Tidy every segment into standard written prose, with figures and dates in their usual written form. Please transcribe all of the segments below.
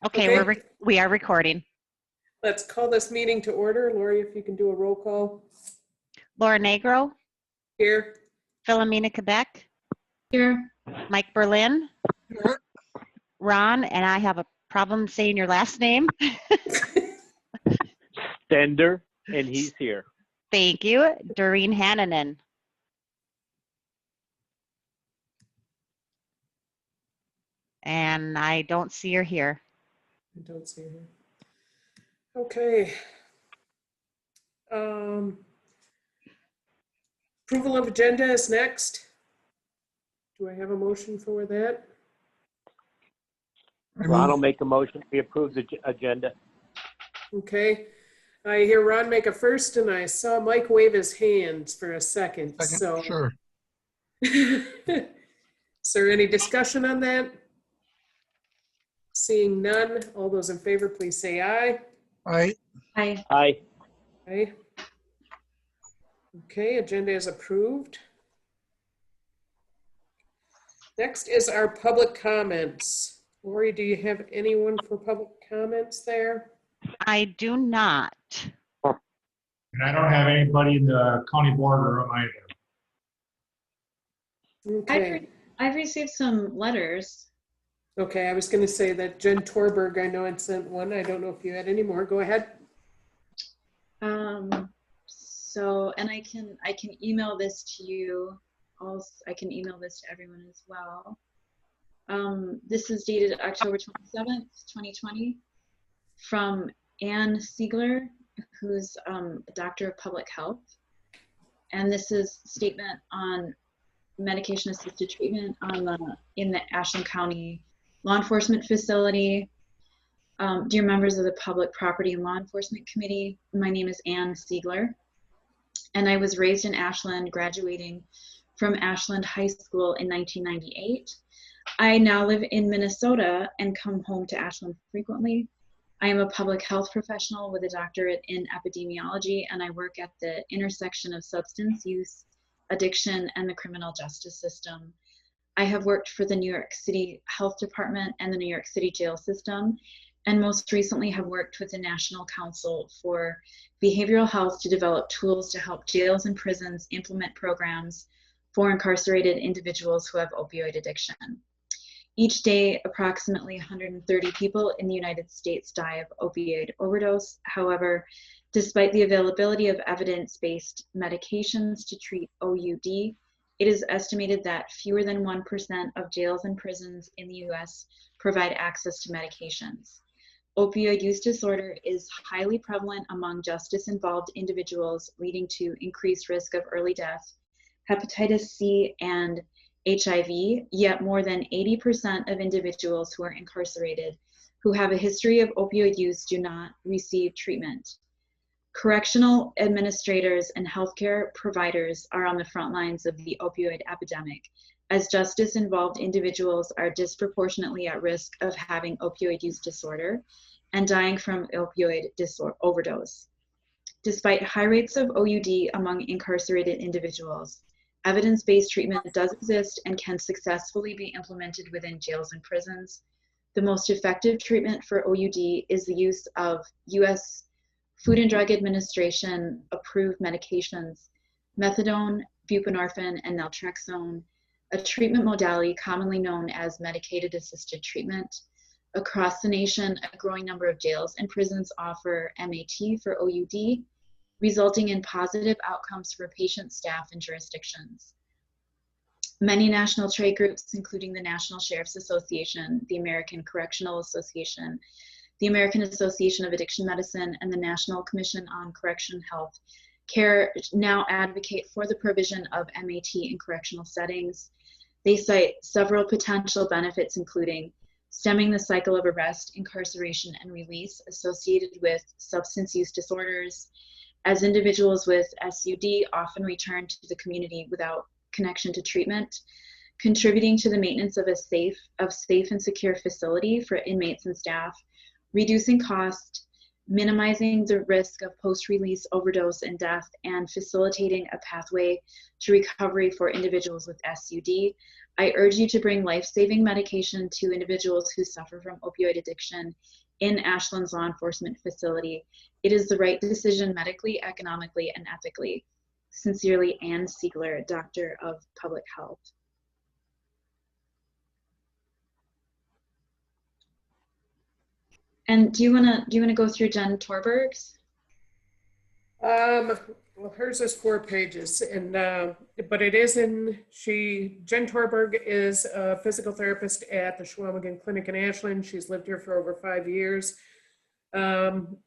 Okay, Okay. we are recording. Let's call this meeting to order. Lori, if you can do a roll call. Laura Negro, Here. Philomena Quebec, Here. Mike Berlin, Ron, and I have a problem saying your last name. Stender, and he's here. Thank you. Doreen Hannanen. And I don't see her here. I don't see her. Okay. Approval of agenda is next. Do I have a motion for that? Ron will make a motion. We approve the agenda. Okay. I hear Ron make a first, and I saw Mike wave his hands for a second. So, Sure. Is there any discussion on that? Seeing none, all those in favor, please say aye. Aye. Hi. Aye. Aye. Okay, agenda is approved. Next is our public comments. Lori, do you have anyone for public comments there? I do not. And I don't have anybody in the county boardroom either. Okay. I've received some letters. Okay, I was going to say that Jen Torberg, I know, had sent one. I don't know if you had any more. Go ahead. So, and I can email this to you. Also, I can email this to everyone as well. This is dated October 27th, 2020, from Ann Siegler, who's a doctor of public health. And this is a statement on medication-assisted treatment in the Ashland County Law Enforcement Facility. Dear members of the Public Property and Law Enforcement Committee, my name is Ann Siegler, and I was raised in Ashland, graduating from Ashland High School in 1998. I now live in Minnesota and come home to Ashland frequently. I am a public health professional with a doctorate in epidemiology, and I work at the intersection of substance use, addiction, and the criminal justice system. I have worked for the New York City Health Department and the New York City jail system, and most recently have worked with the National Council for Behavioral Health to develop tools to help jails and prisons implement programs for incarcerated individuals who have opioid addiction. Each day, approximately 130 people in the United States die of opioid overdose. However, despite the availability of evidence-based medications to treat OUD, it is estimated that fewer than 1% of jails and prisons in the US provide access to medications. Opioid use disorder is highly prevalent among justice-involved individuals, leading to increased risk of early death, hepatitis C, and HIV, yet more than 80% of individuals who are incarcerated who have a history of opioid use do not receive treatment. Correctional administrators and healthcare providers are on the front lines of the opioid epidemic, as justice-involved individuals are disproportionately at risk of having opioid use disorder and dying from opioid overdose. Despite high rates of OUD among incarcerated individuals, evidence-based treatment does exist and can successfully be implemented within jails and prisons. The most effective treatment for OUD is the use of U.S. Food and Drug Administration approved medications, methadone, buprenorphine, and naltrexone, a treatment modality commonly known as medicated assisted treatment. Across the nation, a growing number of jails and prisons offer MAT for OUD, resulting in positive outcomes for patients, staff, and jurisdictions. Many national trade groups, including the National Sheriff's Association, the American Correctional Association, the American Association of Addiction Medicine, and the National Commission on Correction Health Care, now advocate for the provision of MAT in correctional settings. They cite several potential benefits, including stemming the cycle of arrest, incarceration, and release associated with substance use disorders, as individuals with SUD often return to the community without connection to treatment, contributing to the maintenance of a safe and secure facility for inmates and staff, reducing cost, minimizing the risk of post-release overdose and death, and facilitating a pathway to recovery for individuals with SUD. I urge you to bring life-saving medication to individuals who suffer from opioid addiction in Ashland's law enforcement facility. It is the right decision medically, economically, and ethically. Sincerely, Ann Siegler, Doctor of Public Health. And do you wanna go through Jen Torberg's? Well, hers is 4 pages, and but it is Jen Torberg is a physical therapist at the Schwamigan Clinic in Ashland. She's lived here for over 5 years.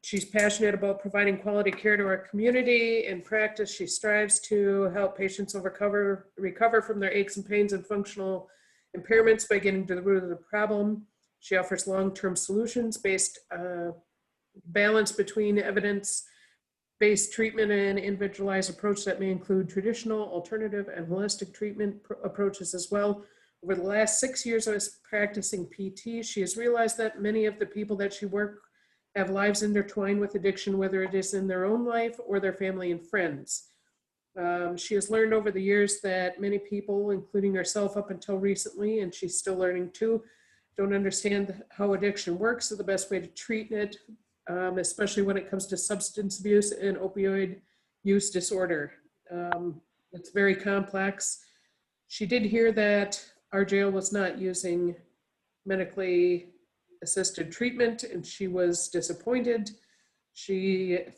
She's passionate about providing quality care to our community. In practice, she strives to help patients recover from their aches and pains and functional impairments by getting to the root of the problem. She offers long-term solutions based balance between evidence-based treatment and individualized approach that may include traditional, alternative, and holistic treatment approaches as well. Over the last 6 years of practicing PT, she has realized that many of the people that she works have lives intertwined with addiction, whether it is in their own life or their family and friends. She has learned over the years that many people, including herself up until recently, and she's still learning too, don't understand how addiction works or the best way to treat it, especially when it comes to substance abuse and opioid use disorder. It's very complex. She did hear that our jail was not using medically assisted treatment, and she was disappointed.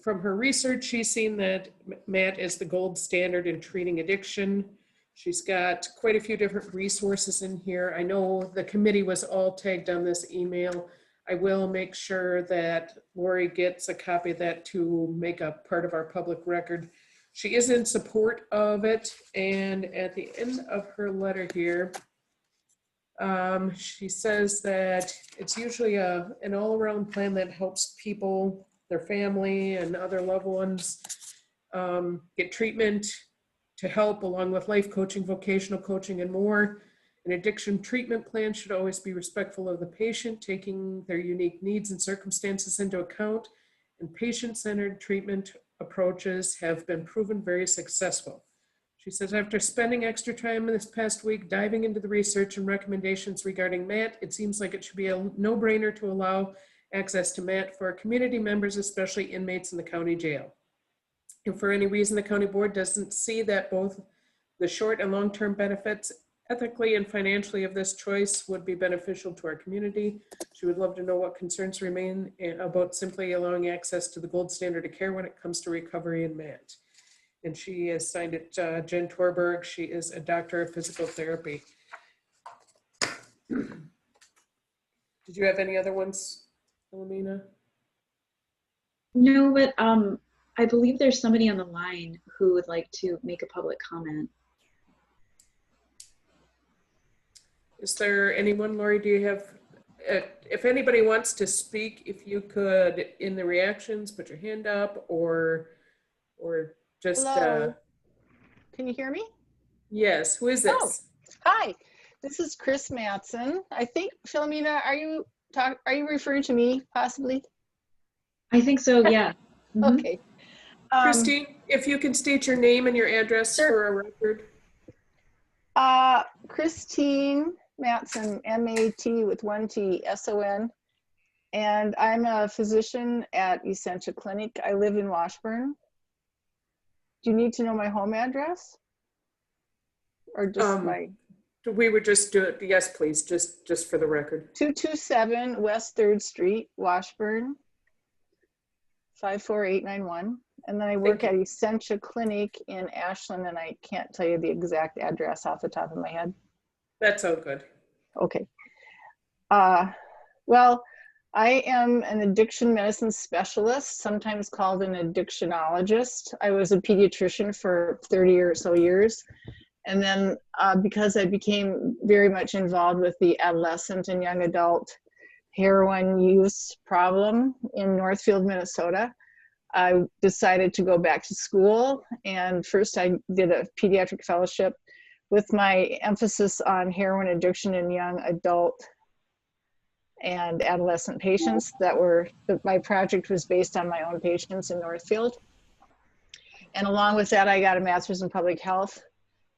From her research, she's seen that MAT is the gold standard in treating addiction. She's got quite a few different resources in here. I know the committee was all tagged on this email. I will make sure that Lori gets a copy of that to make a part of our public record. She is in support of it, and at the end of her letter here, she says that it's usually an all-around plan that helps people, their family, and other loved ones get treatment to help, along with life coaching, vocational coaching, and more. An addiction treatment plan should always be respectful of the patient, taking their unique needs and circumstances into account, and patient-centered treatment approaches have been proven very successful. She says, after spending extra time this past week diving into the research and recommendations regarding MAT, it seems like it should be a no-brainer to allow access to MAT for our community members, especially inmates in the county jail. If for any reason the county board doesn't see that both the short and long-term benefits ethically and financially of this choice would be beneficial to our community, she would love to know what concerns remain about simply allowing access to the gold standard of care when it comes to recovery and MAT. And she has signed it, Jen Torberg. She is a doctor of physical therapy. Did you have any other ones, Philomena? No, but I believe there's somebody on the line who would like to make a public comment. Is there anyone, Lori, do you have, if anybody wants to speak, if you could, in the reactions, put your hand up or just, Hello. Can you hear me? yes, who is Oh. this? Hi, this is Chris Matson. I think, Philomena, are you referring to me possibly? I think so, yeah. Mhm. Okay. Christine, if you can state your name and your address Sure. for a record. Christine Matson, M-A-T with 1 T, S-O-N. And I'm a physician at Essentia Clinic. I live in Washburn. Do you need to know my home address? Or just my? We would just do it, yes, please, just for the record. 227 West 3rd Street, Washburn, 54891. And then I work at Essentia Clinic in Ashland, and I can't tell you the exact address off the top of my head. That's all good. Okay. Well, I am an addiction medicine specialist, sometimes called an addictionologist. I was a pediatrician for 30 or so years. And then because I became very much involved with the adolescent and young adult heroin use problem in Northfield, Minnesota, I decided to go back to school. And first I did a Pediatric Fellowship with my emphasis on heroin addiction in young adult and adolescent patients. My project was based on my own patients in Northfield. And along with that, I got a master's in public health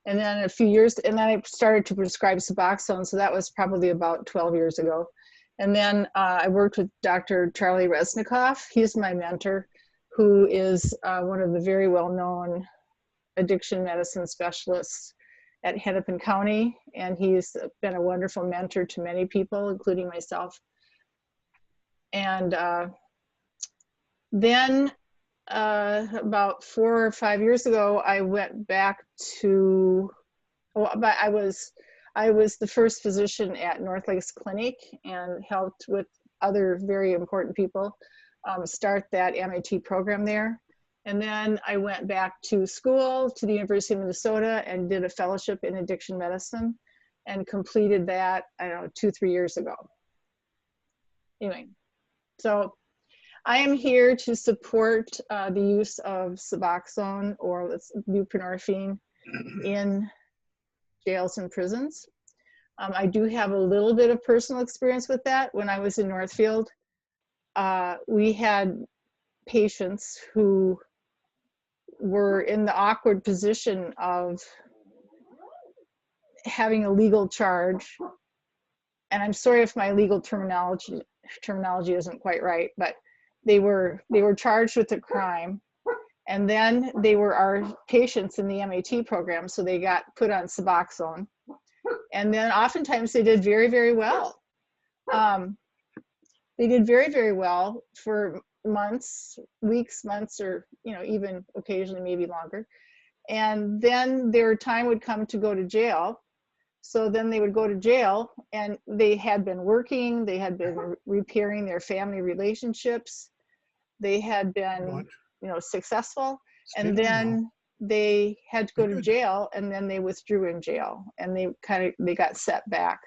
And then a few years, and then I started to prescribe Suboxone, so that was probably about 12 years ago. And then I worked with Dr. Charlie Resnikoff. He's my mentor, who is one of the very well-known addiction medicine specialists at Hennepin County, and he's been a wonderful mentor to many people, including myself. And then about 4 or 5 years ago, I went back to, well, but I was the first physician at North Lakes Clinic and helped with other very important people start that MAT program there. And then I went back to school to the University of Minnesota and did a fellowship in addiction medicine and completed that, I don't know, 2-3 years ago. Anyway, so I am here to support the use of Suboxone or buprenorphine in jails and prisons. I do have a little bit of personal experience with that. When I was in Northfield, we had patients who were in the awkward position of having a legal charge. And I'm sorry if my legal terminology isn't quite right, but they were charged with a crime, and then they were our patients in the MAT program, so they got put on Suboxone, and then oftentimes they did very, very well. They did very, very well for months, weeks, months, or even occasionally maybe longer, and then their time would come to go to jail. So then they would go to jail, and they had been working, they had been repairing their family relationships, they had been, successful, and then they had to go to jail, and then they withdrew in jail, and they got set back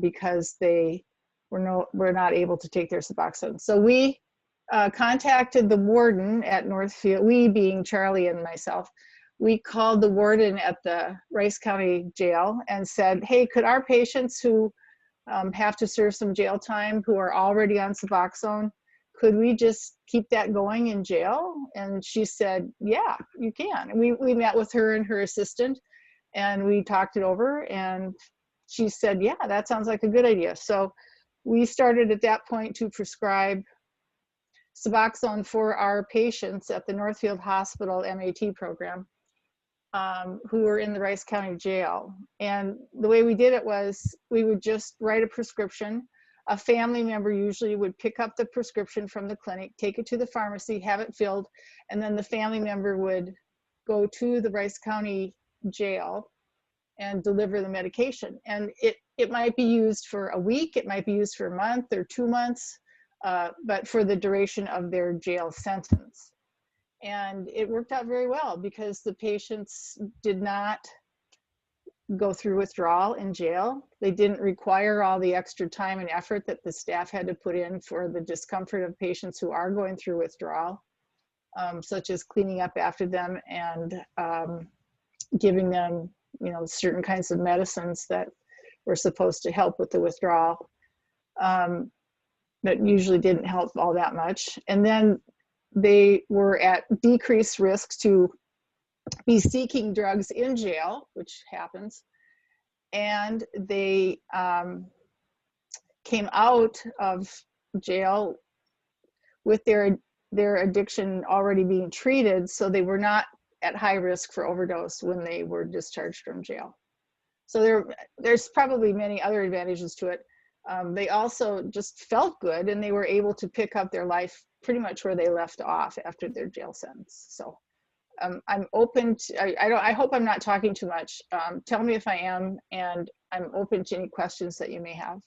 because they were not able to take their Suboxone. So we contacted the warden at Northfield, we being Charlie and myself. We called the warden at the Rice County Jail and said, hey, could our patients who have to serve some jail time, who are already on Suboxone, could we just keep that going in jail? And she said, yeah, you can. And we met with her and her assistant, and we talked it over, and she said, yeah, that sounds like a good idea. So we started at that point to prescribe Suboxone for our patients at the Northfield Hospital MAT program. Who were in the Rice County Jail. And the way we did it was we would just write a prescription. A family member usually would pick up the prescription from the clinic, take it to the pharmacy, have it filled, and then the family member would go to the Rice County Jail and deliver the medication. And it might be used for a week, it might be used for a month or 2 months, but for the duration of their jail sentence. And it worked out very well because the patients did not go through withdrawal in jail. They didn't require all the extra time and effort that the staff had to put in for the discomfort of patients who are going through withdrawal, such as cleaning up after them and giving them, certain kinds of medicines that were supposed to help with the withdrawal, but usually didn't help all that much. And then they were at decreased risk to be seeking drugs in jail, which happens. And they came out of jail with their addiction already being treated, so they were not at high risk for overdose when they were discharged from jail. So there's probably many other advantages to it. They also just felt good, and they were able to pick up their life pretty much where they left off after their jail sentence. So I'm open to, I hope I'm not talking too much. Tell me if I am, and I'm open to any questions that you may have.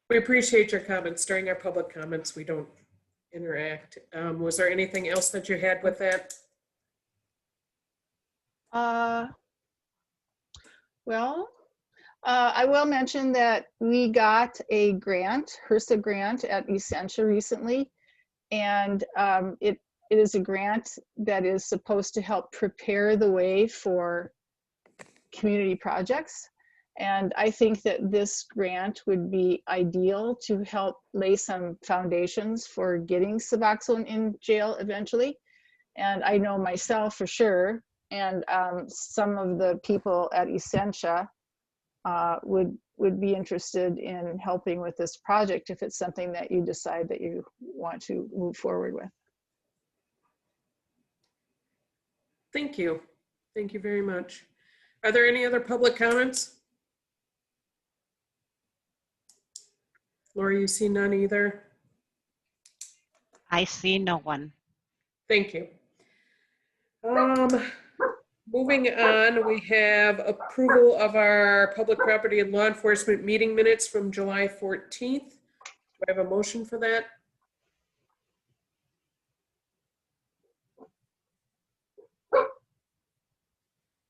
We appreciate your comments. During our public comments, we don't interact. Was there anything else that you had with that? Well, I will mention that we got a grant, HRSA grant at Essentia recently, and it is a grant that is supposed to help prepare the way for community projects. And I think that this grant would be ideal to help lay some foundations for getting Suboxone in jail eventually. And I know myself for sure, and some of the people at Essentia would be interested in helping with this project if it's something that you decide that you want to move forward with. Thank you. Thank you very much. Are there any other public comments? Laura, you see none either? I see no one. Thank you. Moving on, we have approval of our public property and law enforcement meeting minutes from July 14th. Do I have a motion for that?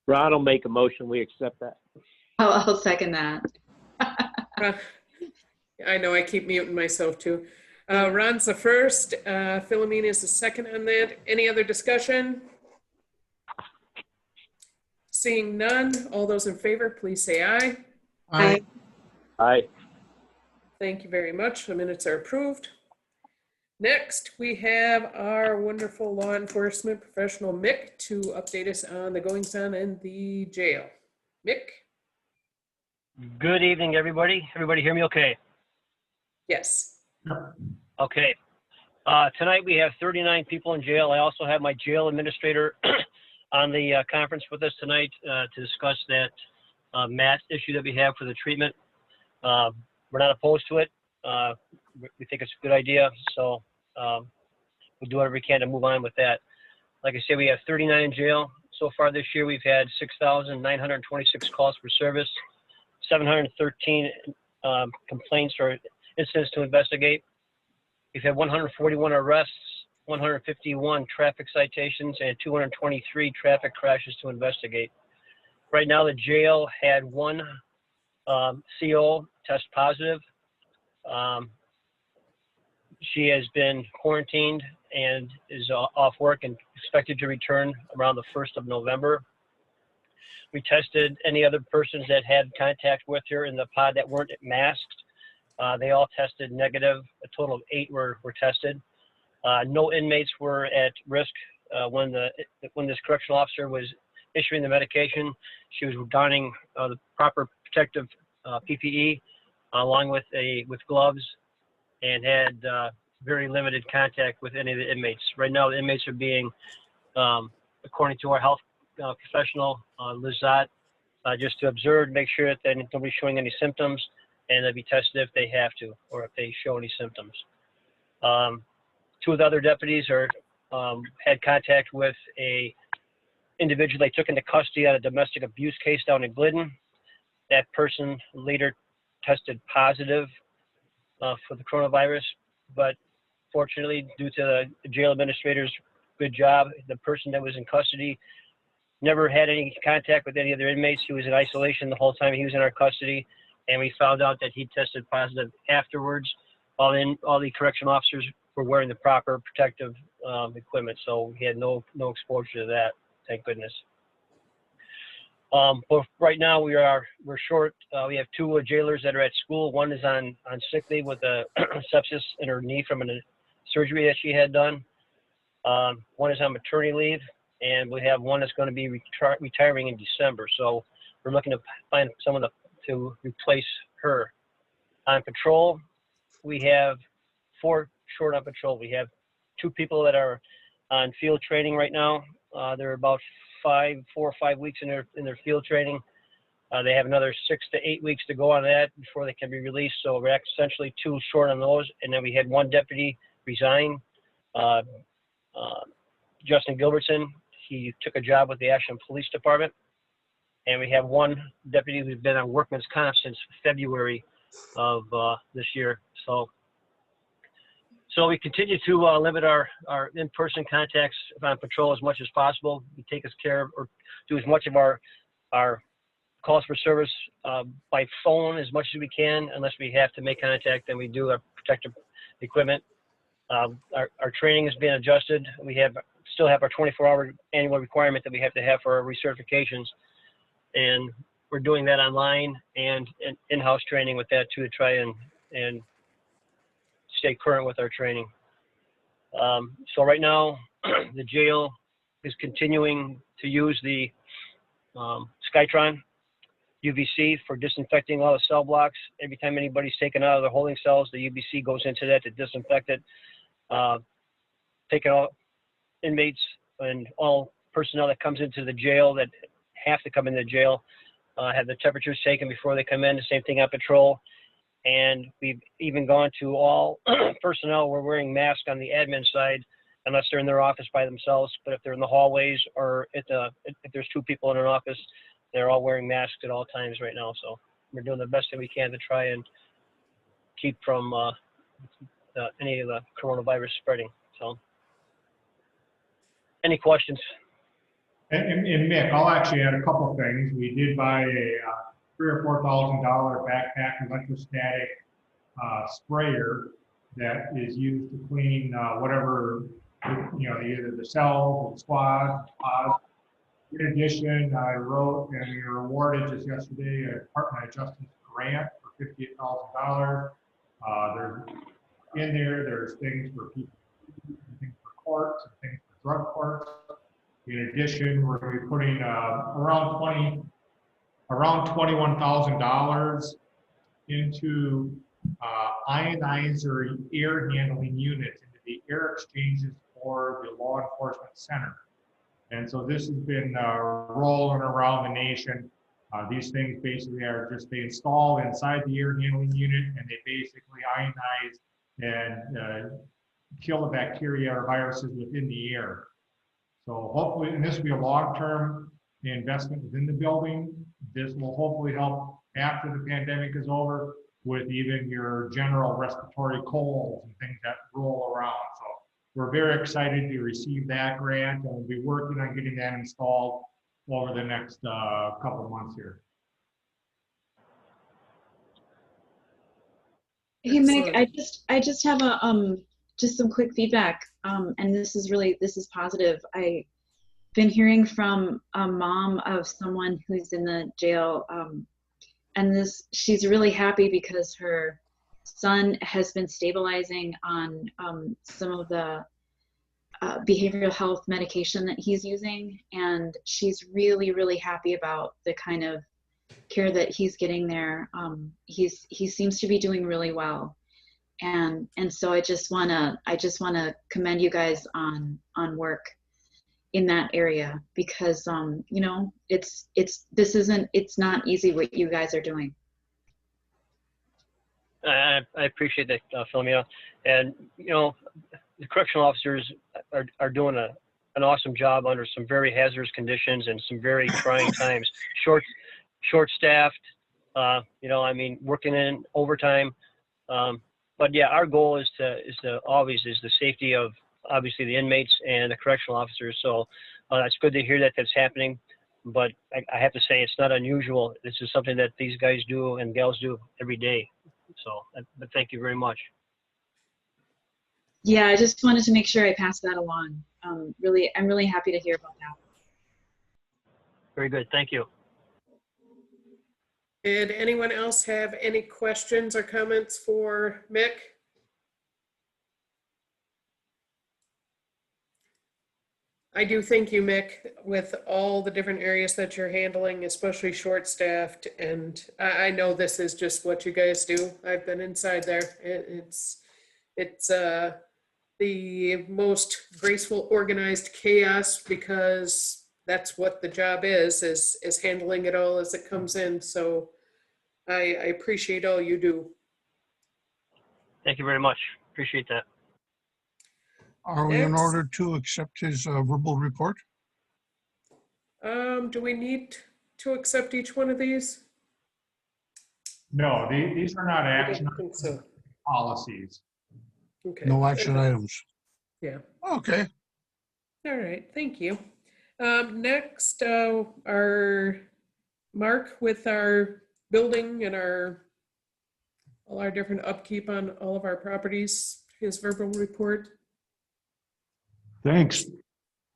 Ron will make a motion. We accept that. I'll second that. I know I keep muting myself too. Ron's the first, Philomena is the second on that. Any other discussion? Seeing none, all those in favor, please say aye. Aye. Aye. Thank you very much. The minutes are approved. Next, we have our wonderful law enforcement professional, Mick, to update us on the goings-on in the jail. Mick? Good evening, everybody. Everybody hear me okay? Yes. Okay. Tonight we have 39 people in jail. I also have my jail administrator on the conference with us tonight to discuss that mat issue that we have for the treatment. We're not opposed to it. We think it's a good idea, so we'll do whatever we can to move on with that. Like I said, we have 39 in jail. So far this year, we've had 6,926 calls for service, 713 complaints or incidents to investigate. We've had 141 arrests, 151 traffic citations, and 223 traffic crashes to investigate. Right now, the jail had one CO test positive. She has been quarantined and is off work and expected to return around the 1st of November. We tested any other persons that had contact with her in the pod that weren't masked. They all tested negative. A total of 8 were tested. No inmates were at risk when this correctional officer was issuing the medication. She was donning the proper protective PPE along with gloves, and had very limited contact with any of the inmates. Right now, the inmates are being, according to our health professional, Lizette, just to observe, make sure that nobody's showing any symptoms, and they'll be tested if they have to, or if they show any symptoms. 2 of the other deputies had contact with a individual they took into custody on a domestic abuse case down in Glidden. That person later tested positive for the coronavirus, but fortunately, due to the jail administrator's good job, the person that was in custody never had any contact with any other inmates. He was in isolation the whole time he was in our custody, and we found out that he tested positive afterwards. All the correctional officers were wearing the proper protective equipment, so he had no exposure to that, thank goodness. But right now we're short. We have 2 jailers that are at school. One is on sick leave with a sepsis in her knee from a surgery that she had done. One is on maternity leave, and we have one that's going to be retiring in December. So we're looking to find someone to replace her. On patrol, we have 4 short on patrol. We have 2 people that are on field training right now. They're about 4 or 5 weeks in their field training. They have another 6 to 8 weeks to go on that before they can be released. So we're essentially 2 short on those. And then we had 1 deputy resign, Justin Gilbertson. He took a job with the Ashland Police Department. And we have 1 deputy who's been on workman's comp since February of this year. So we continue to limit our in-person contacts on patrol as much as possible. We take as care of, or do as much of our calls for service by phone as much as we can, unless we have to make contact, then we do our protective equipment. Our training is being adjusted. We still have our 24-hour annual requirement that we have to have for our recertifications. And we're doing that online and in-house training with that too, to try and stay current with our training. So right now, the jail is continuing to use the Skytron UVC for disinfecting all the cell blocks. Every time anybody's taken out of the holding cells, the UVC goes into that to disinfect it. Taking all inmates and all personnel that comes into the jail that have to come into the jail, have the temperatures taken before they come in, the same thing on patrol. And we've even gone to all personnel, we're wearing masks on the admin side, unless they're in their office by themselves. But if they're in the hallways or if there's 2 people in an office, they're all wearing masks at all times right now. So we're doing the best that we can to try and keep from any of the coronavirus spreading. So, any questions? And Mick, I'll actually add a couple things. We did buy a $3,000 or $4,000 backpack electrostatic sprayer that is used to clean whatever, either the cells, the squad, pods. In addition, I wrote and we were awarded just yesterday a Department of Justice grant for $58,000. There's things for people, things for courts, and things for drug courts. In addition, we're going to be putting around $21,000 into ionizer air handling units into the air exchanges for the law enforcement center. And so this has been rolling around the nation. These things basically they install inside the air handling unit, and they basically ionize and kill the bacteria or viruses within the air. So hopefully, and this will be a long-term investment within the building. This will hopefully help after the pandemic is over with even your general respiratory colds and things that roll around. So we're very excited to receive that grant, and we'll be working on getting that installed over the next couple of months here. Hey Mick, Excellent. I just have just some quick feedback, and this is positive. I've been hearing from a mom of someone who's in the jail, and she's really happy because her son has been stabilizing on some of the behavioral health medication that he's using, and she's really happy about the kind of care that he's getting there. He seems to be doing really well, and so I just wanna commend you guys on work in that area, because it's not easy what you guys are doing. I appreciate that, Philomena. And the correctional officers are doing an awesome job under some very hazardous conditions and some very trying times. Short-staffed, working in overtime. But yeah, our goal is the safety of obviously the inmates and the correctional officers. So it's good to hear that that's happening. But I have to say it's not unusual. This is something that these guys do and gals do every day. So, but thank you very much. Yeah, I just wanted to make sure I passed that along. I'm really happy to hear about that. Very good. Thank you. Did anyone else have any questions or comments for Mick? I do thank you, Mick, with all the different areas that you're handling, especially short-staffed. And I know this is just what you guys do. I've been inside there. It's the most graceful, organized chaos, because that's what the job is handling it all as it comes in. So I appreciate all you do. Thank you very much. Appreciate that. Are we in order to accept his verbal report? Do we need to accept each one of these? No, these are not I action don't think so. policies. Okay. No action items. Yeah. Okay. All right. Thank you. Next, our Mark with our building and all our different upkeep on all of our properties, his verbal report. Thanks.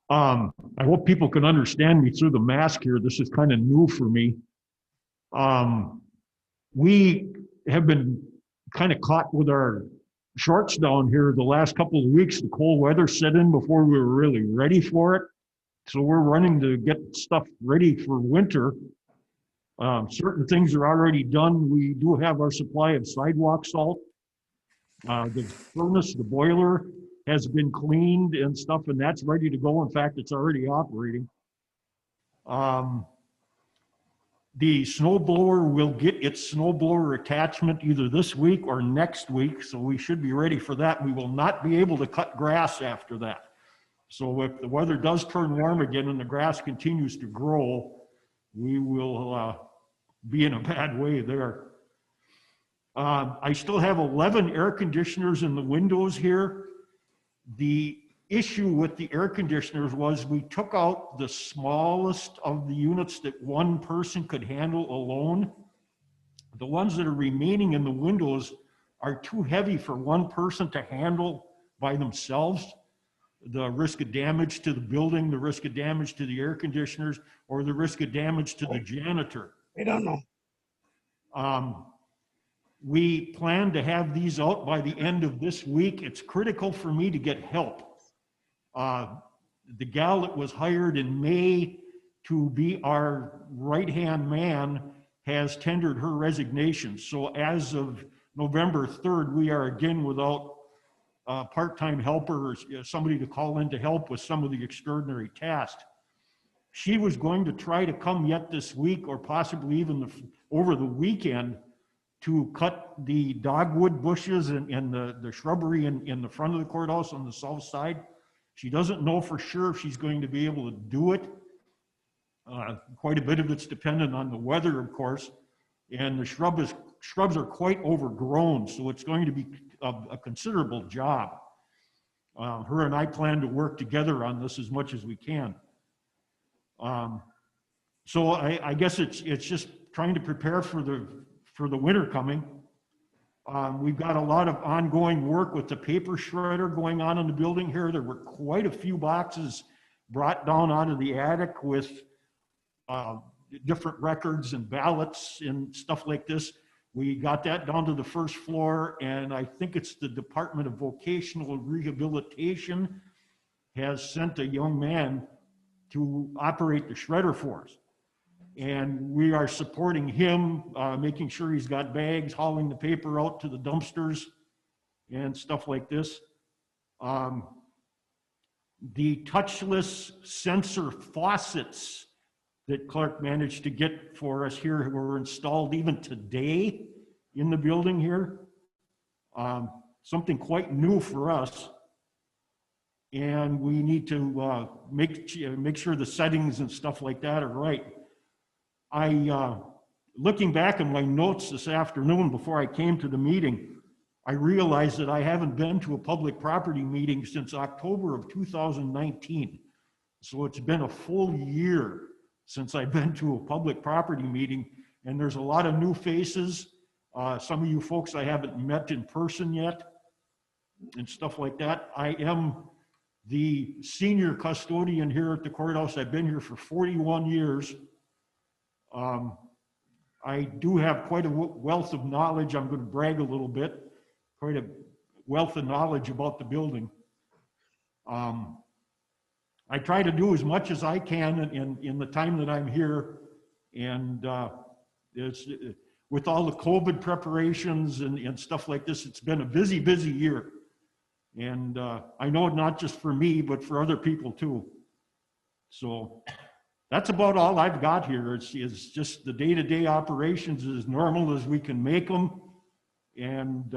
I hope people can understand me through the mask here. This is kind of new for me. We have been kind of caught with our shorts down here the last couple of weeks. The cold weather set in before we were really ready for it. So we're running to get stuff ready for winter. Certain things are already done. We do have our supply of sidewalk salt. The furnace, the boiler has been cleaned and stuff, and that's ready to go. In fact, it's already operating. The snow blower will get its snow blower attachment either this week or next week, so we should be ready for that. We will not be able to cut grass after that. So if the weather does turn warm again and the grass continues to grow, we will be in a bad way there. I still have 11 air conditioners in the windows here. The issue with the air conditioners was we took out the smallest of the units that one person could handle alone. The ones that are remaining in the windows are too heavy for one person to handle by themselves. The risk of damage to the building, the risk of damage to the air conditioners, or the risk of damage to the janitor. I don't know. We plan to have these out by the end of this week. It's critical for me to get help. The gal that was hired in May to be our right-hand man has tendered her resignation. So as of November 3rd, we are again without part-time helpers, somebody to call in to help with some of the extraordinary tasks. She was going to try to come yet this week or possibly even over the weekend to cut the dogwood bushes and the shrubbery in the front of the courthouse on the south side. She doesn't know for sure if she's going to be able to do it. Quite a bit of it's dependent on the weather, of course, and the shrubs are quite overgrown, so it's going to be a considerable job. Her and I plan to work together on this as much as we can. So I guess it's just trying to prepare for the winter coming. We've got a lot of ongoing work with the paper shredder going on in the building here. There were quite a few boxes brought down out of the attic with different records and ballots and stuff like this. We got that down to the first floor, and I think it's the Department of Vocational Rehabilitation has sent a young man to operate the shredder for us. And we are supporting him, making sure he's got bags, hauling the paper out to the dumpsters and stuff like this. The touchless sensor faucets that Clark managed to get for us here were installed even today in the building here. Something quite new for us. And we need to make sure the settings and stuff like that are right. Looking back at my notes this afternoon before I came to the meeting, I realized that I haven't been to a public property meeting since October of 2019. So it's been a full year since I've been to a public property meeting, and there's a lot of new faces. Some of you folks I haven't met in person yet and stuff like that. I am the senior custodian here at the courthouse. I've been here for 41 years. I do have quite a wealth of knowledge. I'm going to brag a little bit, quite a wealth of knowledge about the building. I try to do as much as I can in the time that I'm here. And with all the COVID preparations and stuff like this, it's been a busy, busy year. And I know not just for me, but for other people too. So that's about all I've got here. It's just the day-to-day operations as normal as we can make them. And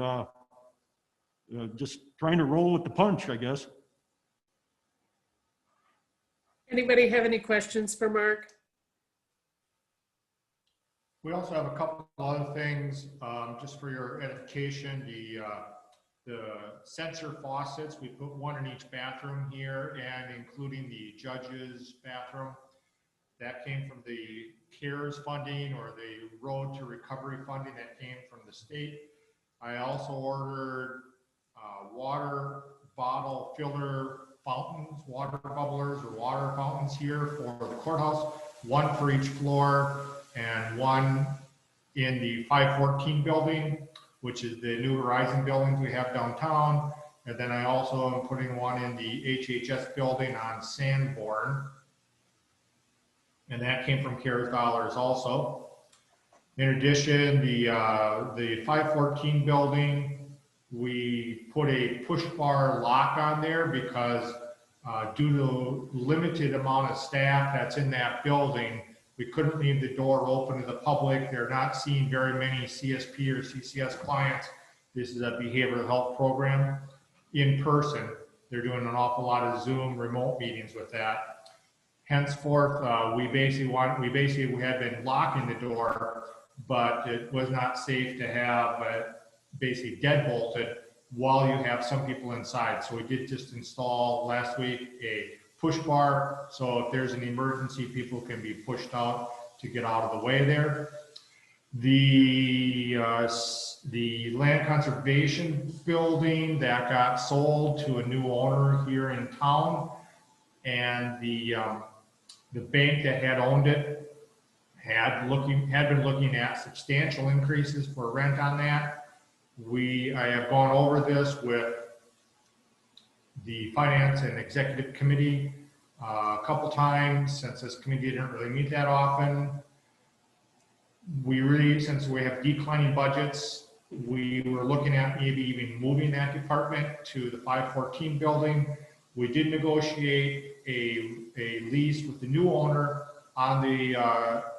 just trying to roll with the punch, I guess. Anybody have any questions for Mark? We also have a couple other things, just for your edification. The sensor faucets, we put one in each bathroom here, and including the judge's bathroom. That came from the CARES funding, or the Road to Recovery funding that came from the state. I also ordered water bottle filler fountains, water bubblers or water fountains here for the courthouse, one for each floor and one in the 514 building, which is the new Horizon buildings we have downtown. And then I also am putting one in the HHS building on Sanborn. And that came from CARES dollars also. In addition, the 514 building, we put a push bar lock on there because due to limited amount of staff that's in that building, we couldn't leave the door open to the public. They're not seeing very many CSP or CCS clients. This is a behavioral health program in person. They're doing an awful lot of Zoom remote meetings with that. Henceforth, we had been locking the door, but it was not safe to have basically deadbolted while you have some people inside. So we did just install last week a push bar. So if there's an emergency, people can be pushed out to get out of the way there. The land conservation building that got sold to a new owner here in town, and the bank that had owned it had been looking at substantial increases for rent on that. I have gone over this with the finance and executive committee a couple times, since this committee didn't really meet that often. Since we have declining budgets, we were looking at maybe even moving that department to the 514 building. We did negotiate a lease with the new owner on the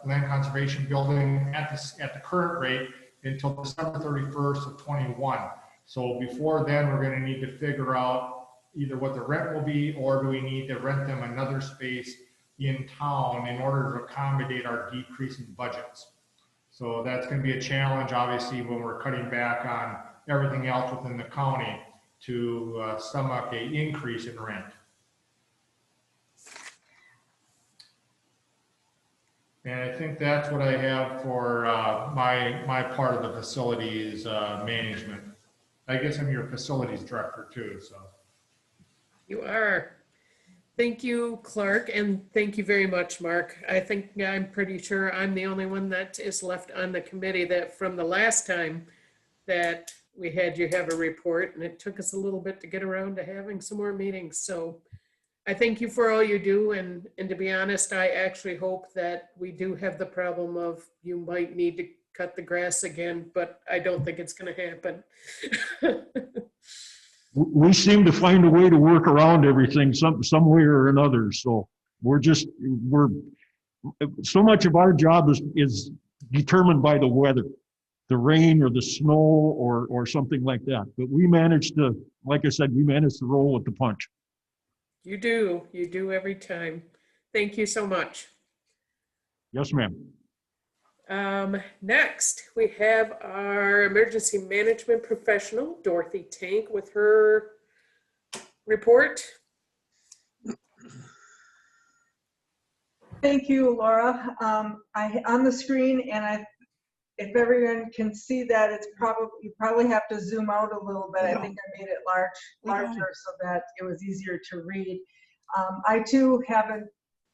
land conservation building at the current rate until December 31st of 21. So before then, we're going to need to figure out either what the rent will be, or do we need to rent them another space in town in order to accommodate our decreasing budgets. So that's going to be a challenge, obviously, when we're cutting back on everything else within the county to stomach an increase in rent. And I think that's what I have for my part of the facilities management. I guess I'm your facilities director too, so. You are. Thank you, Clark, and thank you very much, Mark. I'm pretty sure I'm the only one that is left on the committee that from the last time that we had you have a report, and it took us a little bit to get around to having some more meetings. So I thank you for all you do, and to be honest, I actually hope that we do have the problem of you might need to cut the grass again, but I don't think it's going to happen. We seem to find a way to work around everything some way or another. So we're so much of our job is determined by the weather, the rain or the snow or something like that. But we managed to, like I said, we managed to roll with the punch. You do every time. Thank you so much. Yes, ma'am. Next, we have our emergency management professional, Dorothy Tank, with her report. Thank you, Laura. On the screen, and if everyone can see that, you probably have to zoom out a little bit. I think I made it larger so that it was easier to read. I too haven't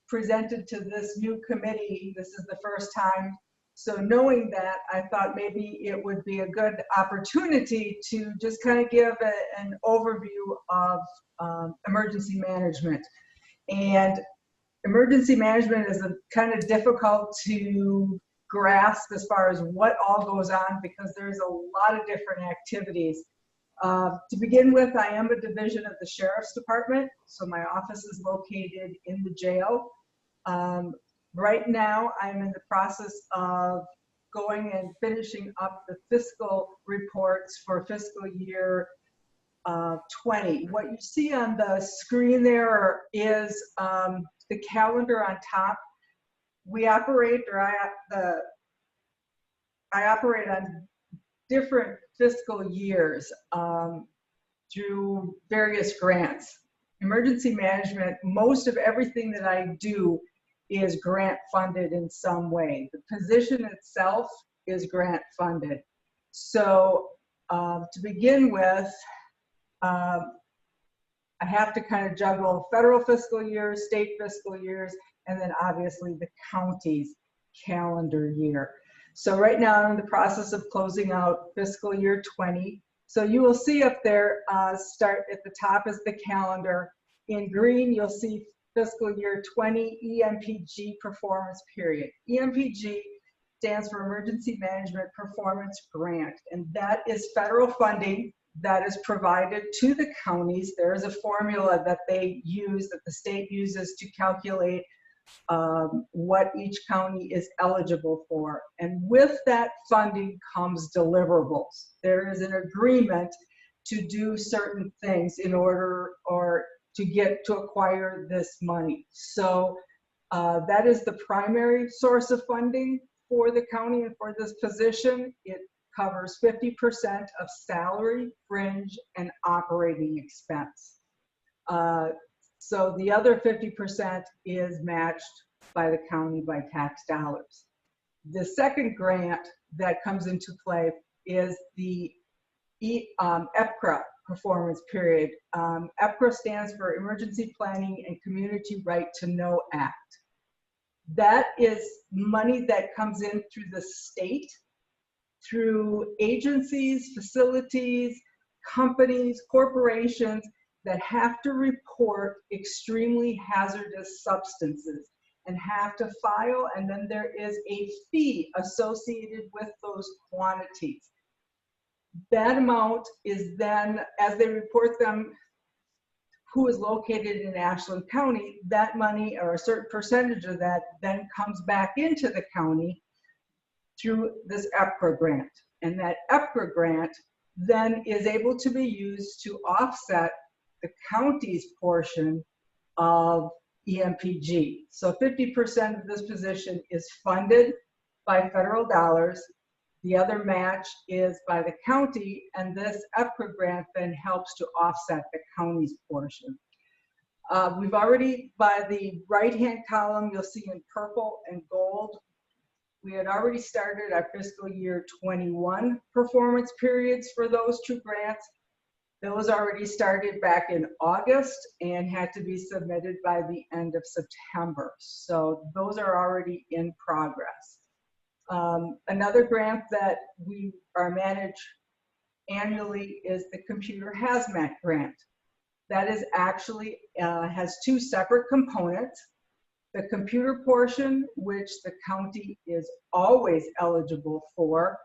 presented to this new committee. This is the first time. So knowing that, I thought maybe it would be a good opportunity to just kind of give an overview of emergency management. And emergency management is kind of difficult to grasp as far as what all goes on, because there's a lot of different activities. To begin with, I am a division of the Sheriff's Department, so my office is located in the jail. Right now, I'm in the process of going and finishing up the fiscal reports for fiscal year 20. What you see on the screen there is the calendar on top. We operate, or I operate on different fiscal years through various grants. Emergency management, most of everything that I do is grant funded in some way. The position itself is grant funded. So to begin with, I have to kind of juggle federal fiscal years, state fiscal years, and then obviously the county's calendar year. So right now I'm in the process of closing out fiscal year 20. So you will see up there, start at the top is the calendar. In green, you'll see fiscal year 20 EMPG performance period. EMPG stands for Emergency Management Performance Grant, and that is federal funding that is provided to the counties. There is a formula that they use, that the state uses to calculate what each county is eligible for. And with that funding comes deliverables. There is an agreement to do certain things in order or to acquire this money. So that is the primary source of funding for the county and for this position. It covers 50% of salary, fringe, and operating expense. So the other 50% is matched by the county by tax dollars. The second grant that comes into play is the EPCRA performance period. EPCRA stands for Emergency Planning and Community Right to Know Act. That is money that comes in through the state, through agencies, facilities, companies, corporations that have to report extremely hazardous substances and have to file, and then there is a fee associated with those quantities. That amount is then, as they report them, who is located in Ashland County, that money or a certain percentage of that then comes back into the county through this EPCRA grant. And that EPCRA grant then is able to be used to offset the county's portion of EMPG. So 50% of this position is funded by federal dollars. The other match is by the county, and this EPCRA grant then helps to offset the county's portion. We've already, by the right-hand column, you'll see in purple and gold, we had already started our fiscal year 21 performance periods for those two grants. Those already started back in August and had to be submitted by the end of September. So those are already in progress. Another grant that we are managed annually is the Computer Hazmat grant. That is actually has two separate components. The computer portion, which the county is always eligible for,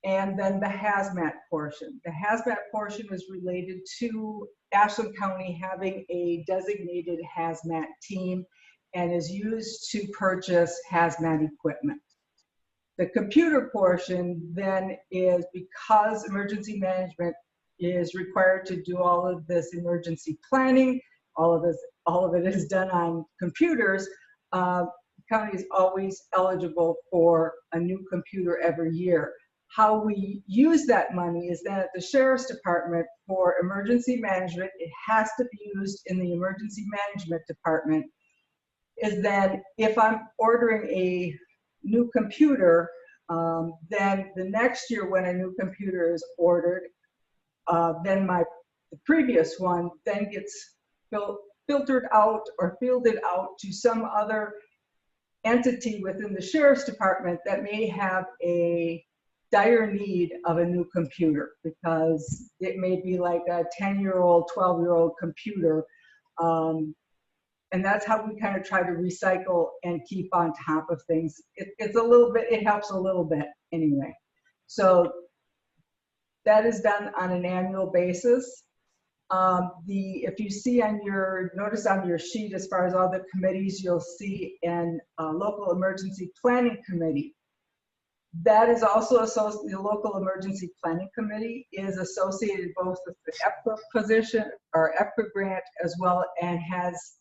and then the hazmat portion. The hazmat portion is related to Ashland County having a designated hazmat team and is used to purchase hazmat equipment. The computer portion then is, because emergency management is required to do all of this emergency planning, all of it is done on computers, county is always eligible for a new computer every year. How we use that money is that at the Sheriff's Department for emergency management, it has to be used in the emergency management department, is that if I'm ordering a new computer, then the next year when a new computer is ordered, then the previous one then gets filtered out or fielded out to some other entity within the Sheriff's Department that may have a dire need of a new computer, because it may be like a 10-year-old, 12-year-old computer. And that's how we kind of try to recycle and keep on top of things. It's a little bit, it helps a little bit anyway. So that is done on an annual basis. If you see on notice on your sheet, as far as all the committees, you'll see an local emergency planning committee. That is also associated, the local emergency planning committee is associated both with the EPCRA position or EPCRA grant as well, and has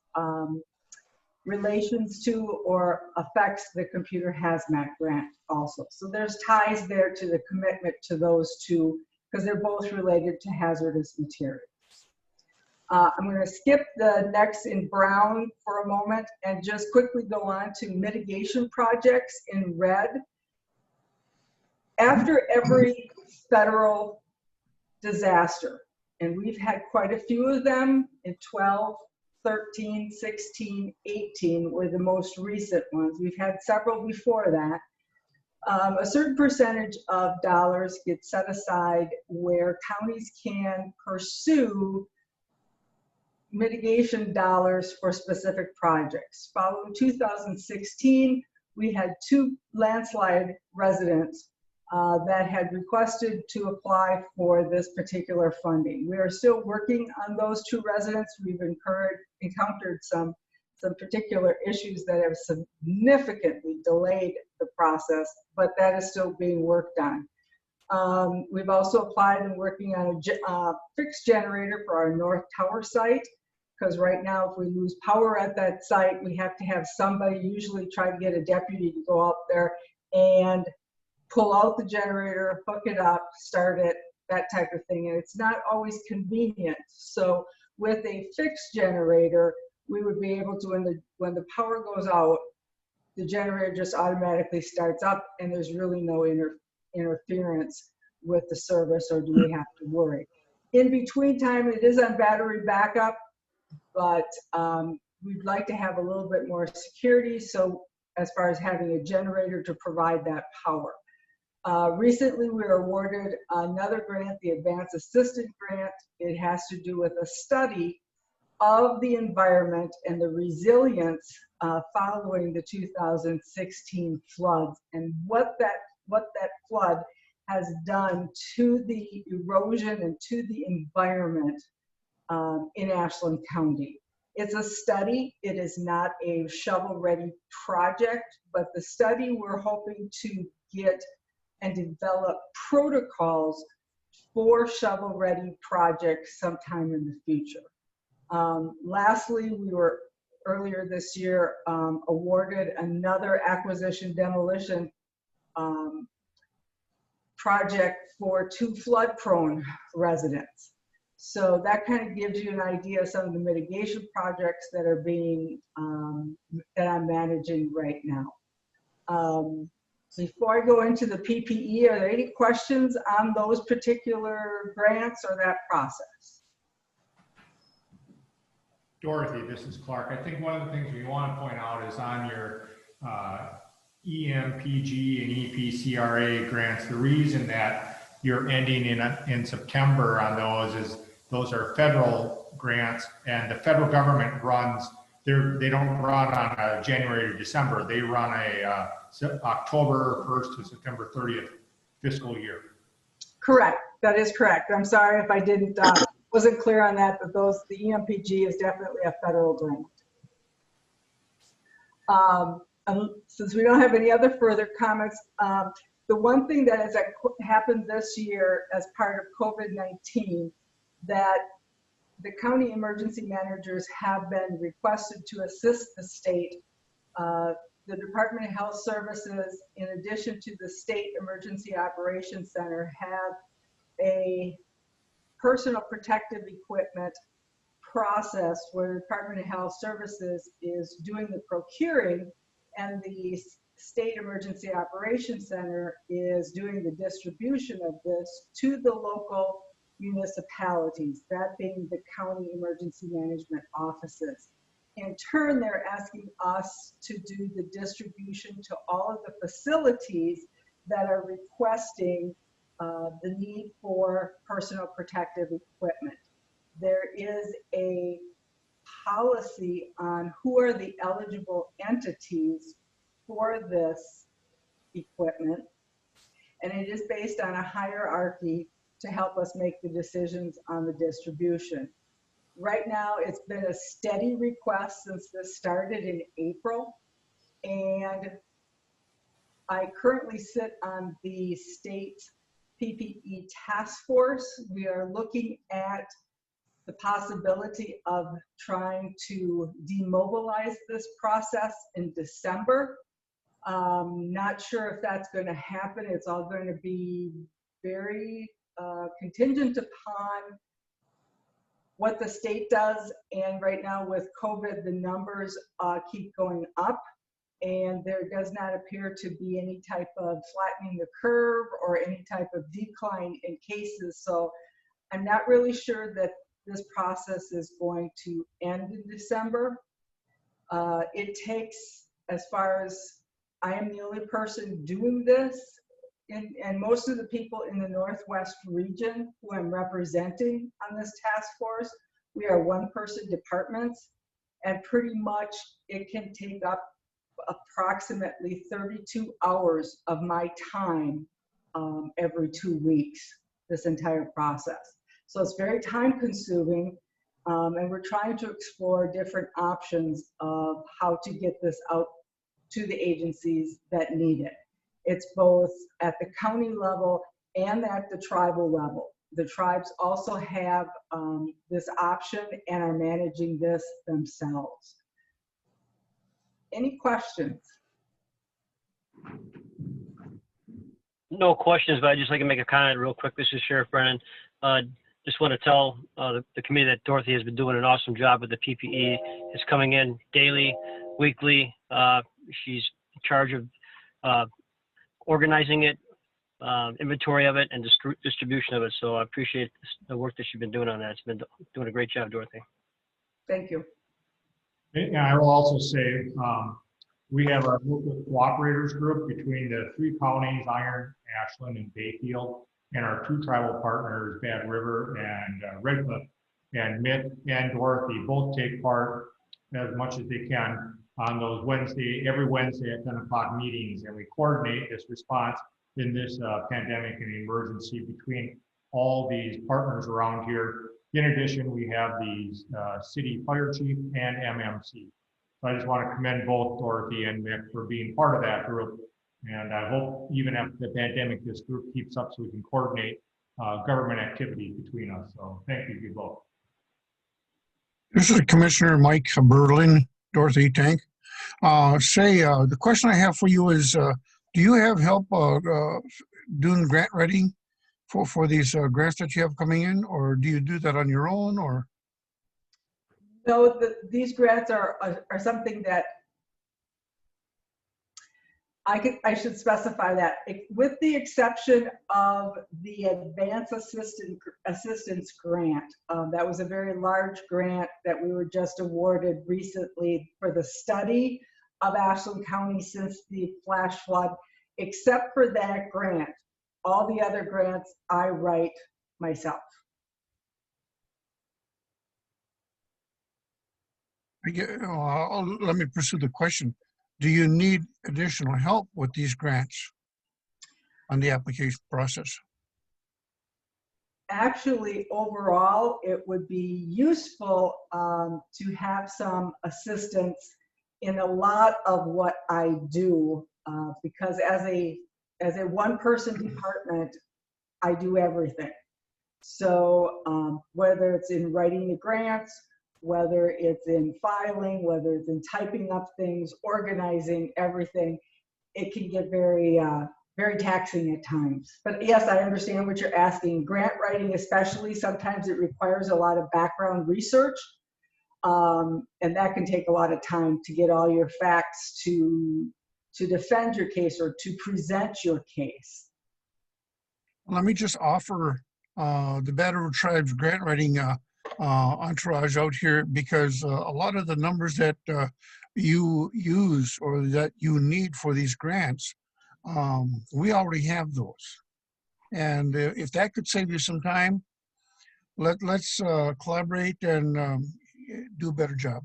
relations to or affects the computer hazmat grant also. So there's ties there to the commitment to those two, because they're both related to hazardous materials. I'm going to skip the next in brown for a moment and just quickly go on to mitigation projects in red. After every federal disaster, and we've had quite a few of them in 12, 13, 16, 18 were the most recent ones. We've had several before that. A certain percentage of dollars get set aside where counties can pursue mitigation dollars for specific projects. Following 2016, we had 2 landslide residents that had requested to apply for this particular funding. We are still working on those 2 residents. We've encountered some particular issues that have significantly delayed the process, but that is still being worked on. We've also applied and working on a fixed generator for our North Tower site, because right now if we lose power at that site, we have to have somebody, usually try to get a deputy to go out there and pull out the generator, hook it up, start it, that type of thing. And it's not always convenient. So with a fixed generator, we would be able to, when the power goes out, the generator just automatically starts up and there's really no interference with the service, or do we have to worry. In between time, it is on battery backup, but we'd like to have a little bit more security, so as far as having a generator to provide that power. Recently, we were awarded another grant, the Advanced Assistant Grant. It has to do with a study of the environment and the resilience following the 2016 floods, and what that flood has done to the erosion and to the environment in Ashland County. It's a study. It is not a shovel-ready project, but the study, we're hoping to get and develop protocols for shovel-ready projects sometime in the future. Lastly, we were earlier this year awarded another acquisition demolition project for 2 flood-prone residents. So that kind of gives you an idea of some of the mitigation projects that are being, that I'm managing right now. Before I go into the PPE, are there any questions on those particular grants or that process? Dorothy, this is Clark. I think one of the things we want to point out is on your EMPG and EPCRA grants, the reason that you're ending in September on those is those are federal grants, and the federal government runs, they don't run on a January to December. They run a October 1st to September 30th fiscal year. Correct. That is correct. I'm sorry if I wasn't clear on that, but the EMPG is definitely a federal grant. Since we don't have any other further comments, the one thing that has happened this year as part of COVID-19, that the county emergency managers have been requested to assist the state. The Department of Health Services, in addition to the State Emergency Operations Center, have a personal protective equipment process where the Department of Health Services is doing the procuring, and the State Emergency Operations Center is doing the distribution of this to the local municipalities, that being the county emergency management offices. In turn, they're asking us to do the distribution to all of the facilities that are requesting the need for personal protective equipment. There is a policy on who are the eligible entities for this equipment, and it is based on a hierarchy to help us make the decisions on the distribution. Right now, it's been a steady request since this started in April, and I currently sit on the state PPE task force. We are looking at the possibility of trying to demobilize this process in December. Not sure if that's going to happen. It's all going to be very contingent upon what the state does. And right now with COVID, the numbers keep going up, and there does not appear to be any type of flattening the curve or any type of decline in cases. So I'm not really sure that this process is going to end in December. It takes, as far as I am the only person doing this, and most of the people in the Northwest region who I'm representing on this task force, we are one-person departments, and pretty much it can take up approximately 32 hours of my time every 2 weeks, this entire process. So it's very time consuming, and we're trying to explore different options of how to get this out to the agencies that need it. It's both at the county level and at the tribal level. The tribes also have this option and are managing this themselves. Any questions? No questions, but I'd just like to make a comment real quick. This is Sheriff Brennan. Just want to tell the committee that Dorothy has been doing an awesome job with the PPE. It's coming in daily, weekly. She's in charge of organizing it, inventory of it, and distribution of it. So I appreciate the work that she's been doing on that. It's been doing a great job, Dorothy. Thank you. And I will also say, we have our local cooperators group between the 3 counties, Iron, Ashland, and Bayfield, and our 2 tribal partners, Bad River and Red Cliff. And Mitt and Dorothy both take part as much as they can on those every Wednesday at 10 o'clock meetings, and we coordinate this response in this pandemic and emergency between all these partners around here. In addition, we have the city fire chief and MMC. So I just want to commend both Dorothy and Mick for being part of that group. And I hope even after the pandemic, this group keeps up so we can coordinate government activity between us. So thank you both. This is Commissioner Mike Berlin, Dorothy Tank. The question I have for you is, do you have help doing grant writing for these grants that you have coming in, or do you do that on your own, or? No, these grants are something that I should specify that, with the exception of the Advanced Assistance Grant. That was a very large grant that we were just awarded recently for the study of Ashland County since the flash flood. Except for that grant, all the other grants I write myself. Let me pursue the question. Do you need additional help with these grants on the application process? Actually, overall, it would be useful to have some assistance in a lot of what I do, because as a one-person department, I do everything. So whether it's in writing the grants, whether it's in filing, whether it's in typing up things, organizing everything, it can get very, very taxing at times. But yes, I understand what you're asking. Grant writing especially, sometimes it requires a lot of background research, and that can take a lot of time to get all your facts to defend your case or to present your case. Let me just offer the Bad River Tribe's grant writing entourage out here, because a lot of the numbers that you use or that you need for these grants, we already have those. And if that could save you some time, let's collaborate and do a better job.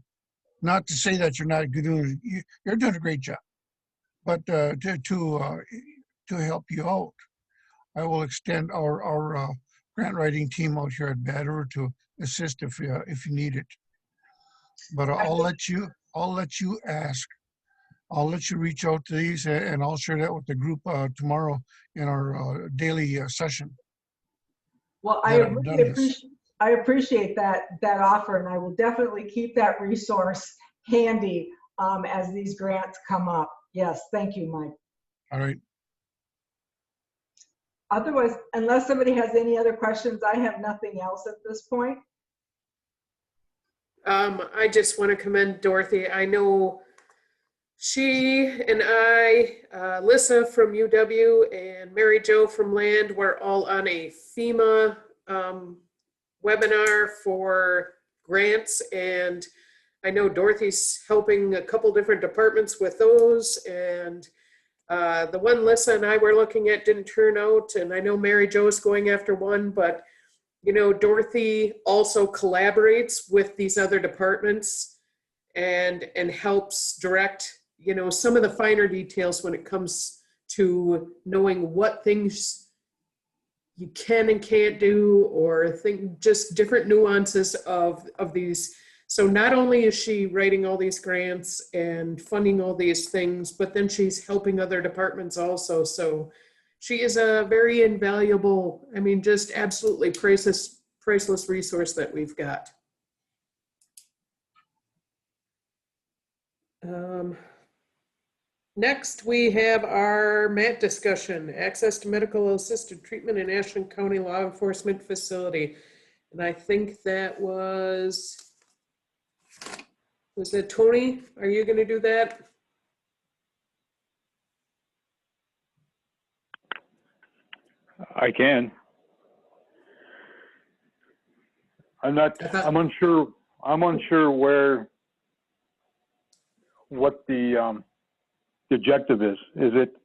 Not to say that you're not doing, you're doing a great job, but to help you out, I will extend our grant writing team out here at Bad River to assist if you need it. But I'll let you ask. I'll let you reach out to these, and I'll share that with the group tomorrow in our daily session. Well, I appreciate that offer, and I will definitely keep that resource handy as these grants come up. Yes, thank you, Mike. All right. Otherwise, unless somebody has any other questions, I have nothing else at this point. I just want to commend Dorothy. I know she and I, Lissa from UW and Mary Jo from Land, were all on a FEMA webinar for grants, and I know Dorothy's helping a couple different departments with those, and The one Lissa and I were looking at didn't turn out, and I know Mary Jo is going after one, but you know, Dorothy also collaborates with these other departments and helps direct, you know, some of the finer details when it comes to knowing what things you can and can't do, or think just different nuances of these. So not only is she writing all these grants and funding all these things, but then she's helping other departments also. So she is a very invaluable, I mean, just absolutely priceless resource that we've got. Next, we have our MAT discussion, access to medical assisted treatment in Ashland County Law Enforcement Facility. And I think that was it Tony? Are you going to do that? I can. I'm unsure what the objective is. Is it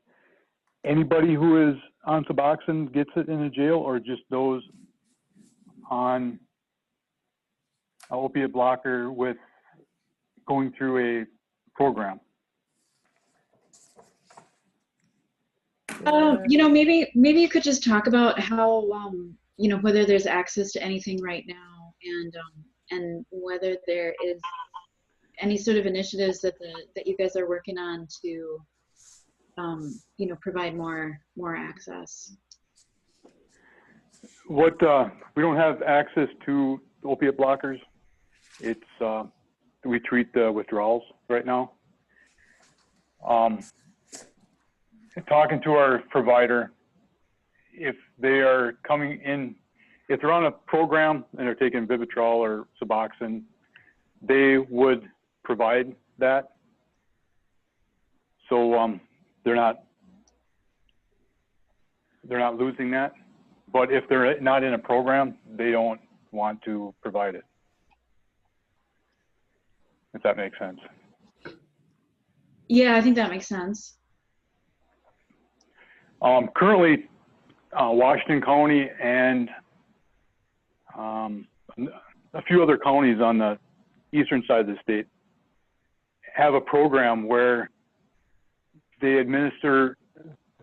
anybody who is on Suboxone gets it in a jail, or just those on an opiate blocker with going through a program? You know, maybe you could just talk about how, you know, whether there's access to anything right now, and whether there is any sort of initiatives that you guys are working on to, you know, provide more access. We don't have access to opiate blockers. It's we treat the withdrawals right now. Talking to our provider, if they are coming in, if they're on a program and they're taking Vivitrol or Suboxone, they would provide that. So they're not losing that. But if they're not in a program, they don't want to provide it. If that makes sense. Yeah, I think that makes sense. Currently, Washington County and a few other counties on the eastern side of the state have a program where they administer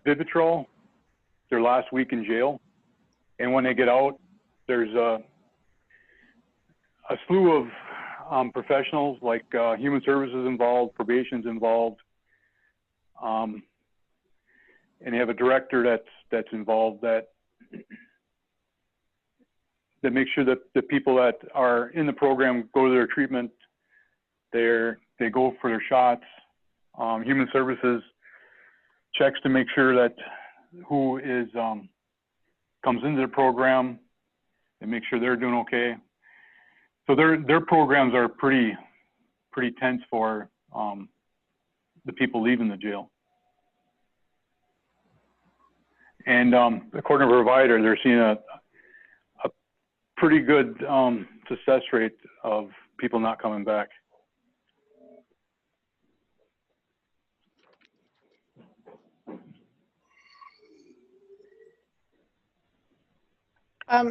Vivitrol their last week in jail, and when they get out, there's a slew of professionals like human services involved, probation's involved, and they have a director that's involved that makes sure that the people that are in the program go to their treatment. They go for their shots. Human services checks to make sure that who is comes into the program and make sure they're doing okay. So their programs are pretty tense for the people leaving the jail. And according to a provider, they're seeing a pretty good success rate of people not coming back.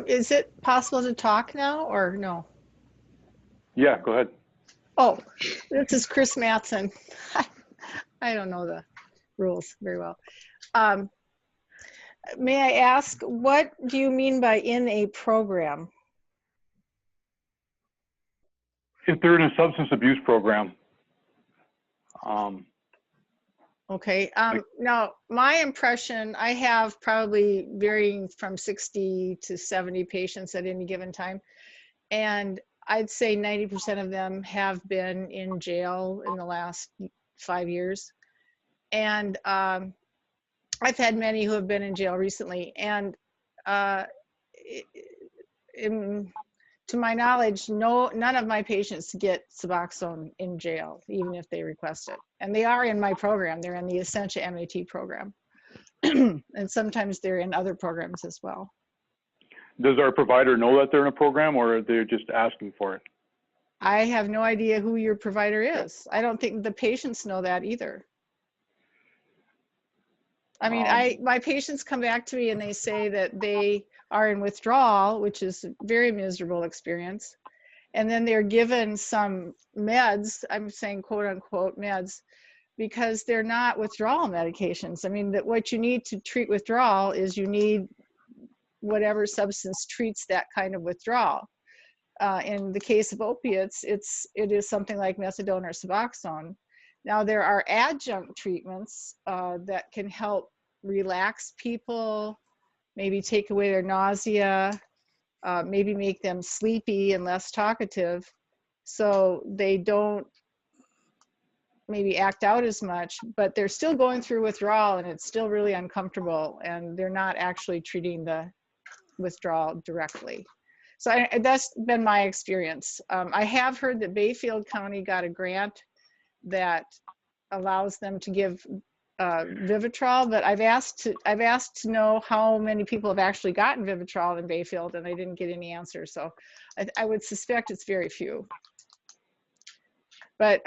Is it possible to talk now or no? Yeah, go ahead. Oh, this is Chris Mattson. I don't know the rules very well. May I ask, what do you mean by in a program? If they're in a substance abuse program. Okay. Now, my impression, I have probably varying from 60 to 70 patients at any given time. And I'd say 90% of them have been in jail in the last 5 years. And I've had many who have been in jail recently. And to my knowledge, none of my patients get Suboxone in jail, even if they request it. And they are in my program. They're in the Essentia MAT program. And sometimes they're in other programs as well. Does our provider know that they're in a program, or are they just asking for it? I have no idea who your provider is. I don't think the patients know that either. I mean, my patients come back to me and they say that they are in withdrawal, which is a very miserable experience. And then they're given some meds, I'm saying quote unquote meds, because they're not withdrawal medications. I mean, that what you need to treat withdrawal is you need whatever substance treats that kind of withdrawal. In the case of opiates, it is something like methadone or Suboxone. Now, there are adjunct treatments that can help relax people, maybe take away their nausea, maybe make them sleepy and less talkative, so they don't maybe act out as much, but they're still going through withdrawal and it's still really uncomfortable, and they're not actually treating the withdrawal directly. So that's been my experience. I have heard that Bayfield County got a grant that allows them to give Vivitrol, but I've asked to know how many people have actually gotten Vivitrol in Bayfield, and I didn't get any answers. So I would suspect it's very few. But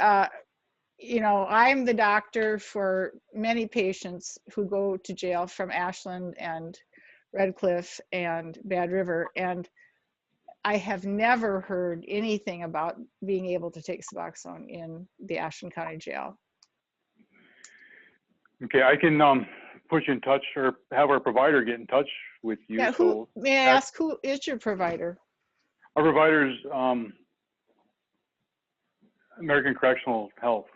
you know, I'm the doctor for many patients who go to jail from Ashland and Red Cliff and Bad River, and I have never heard anything about being able to take Suboxone in the Ashland County Jail. Okay, I can put you in touch or have our provider get in touch with you. Yeah, So may I ask, who is your provider? our provider's American Correctional Health.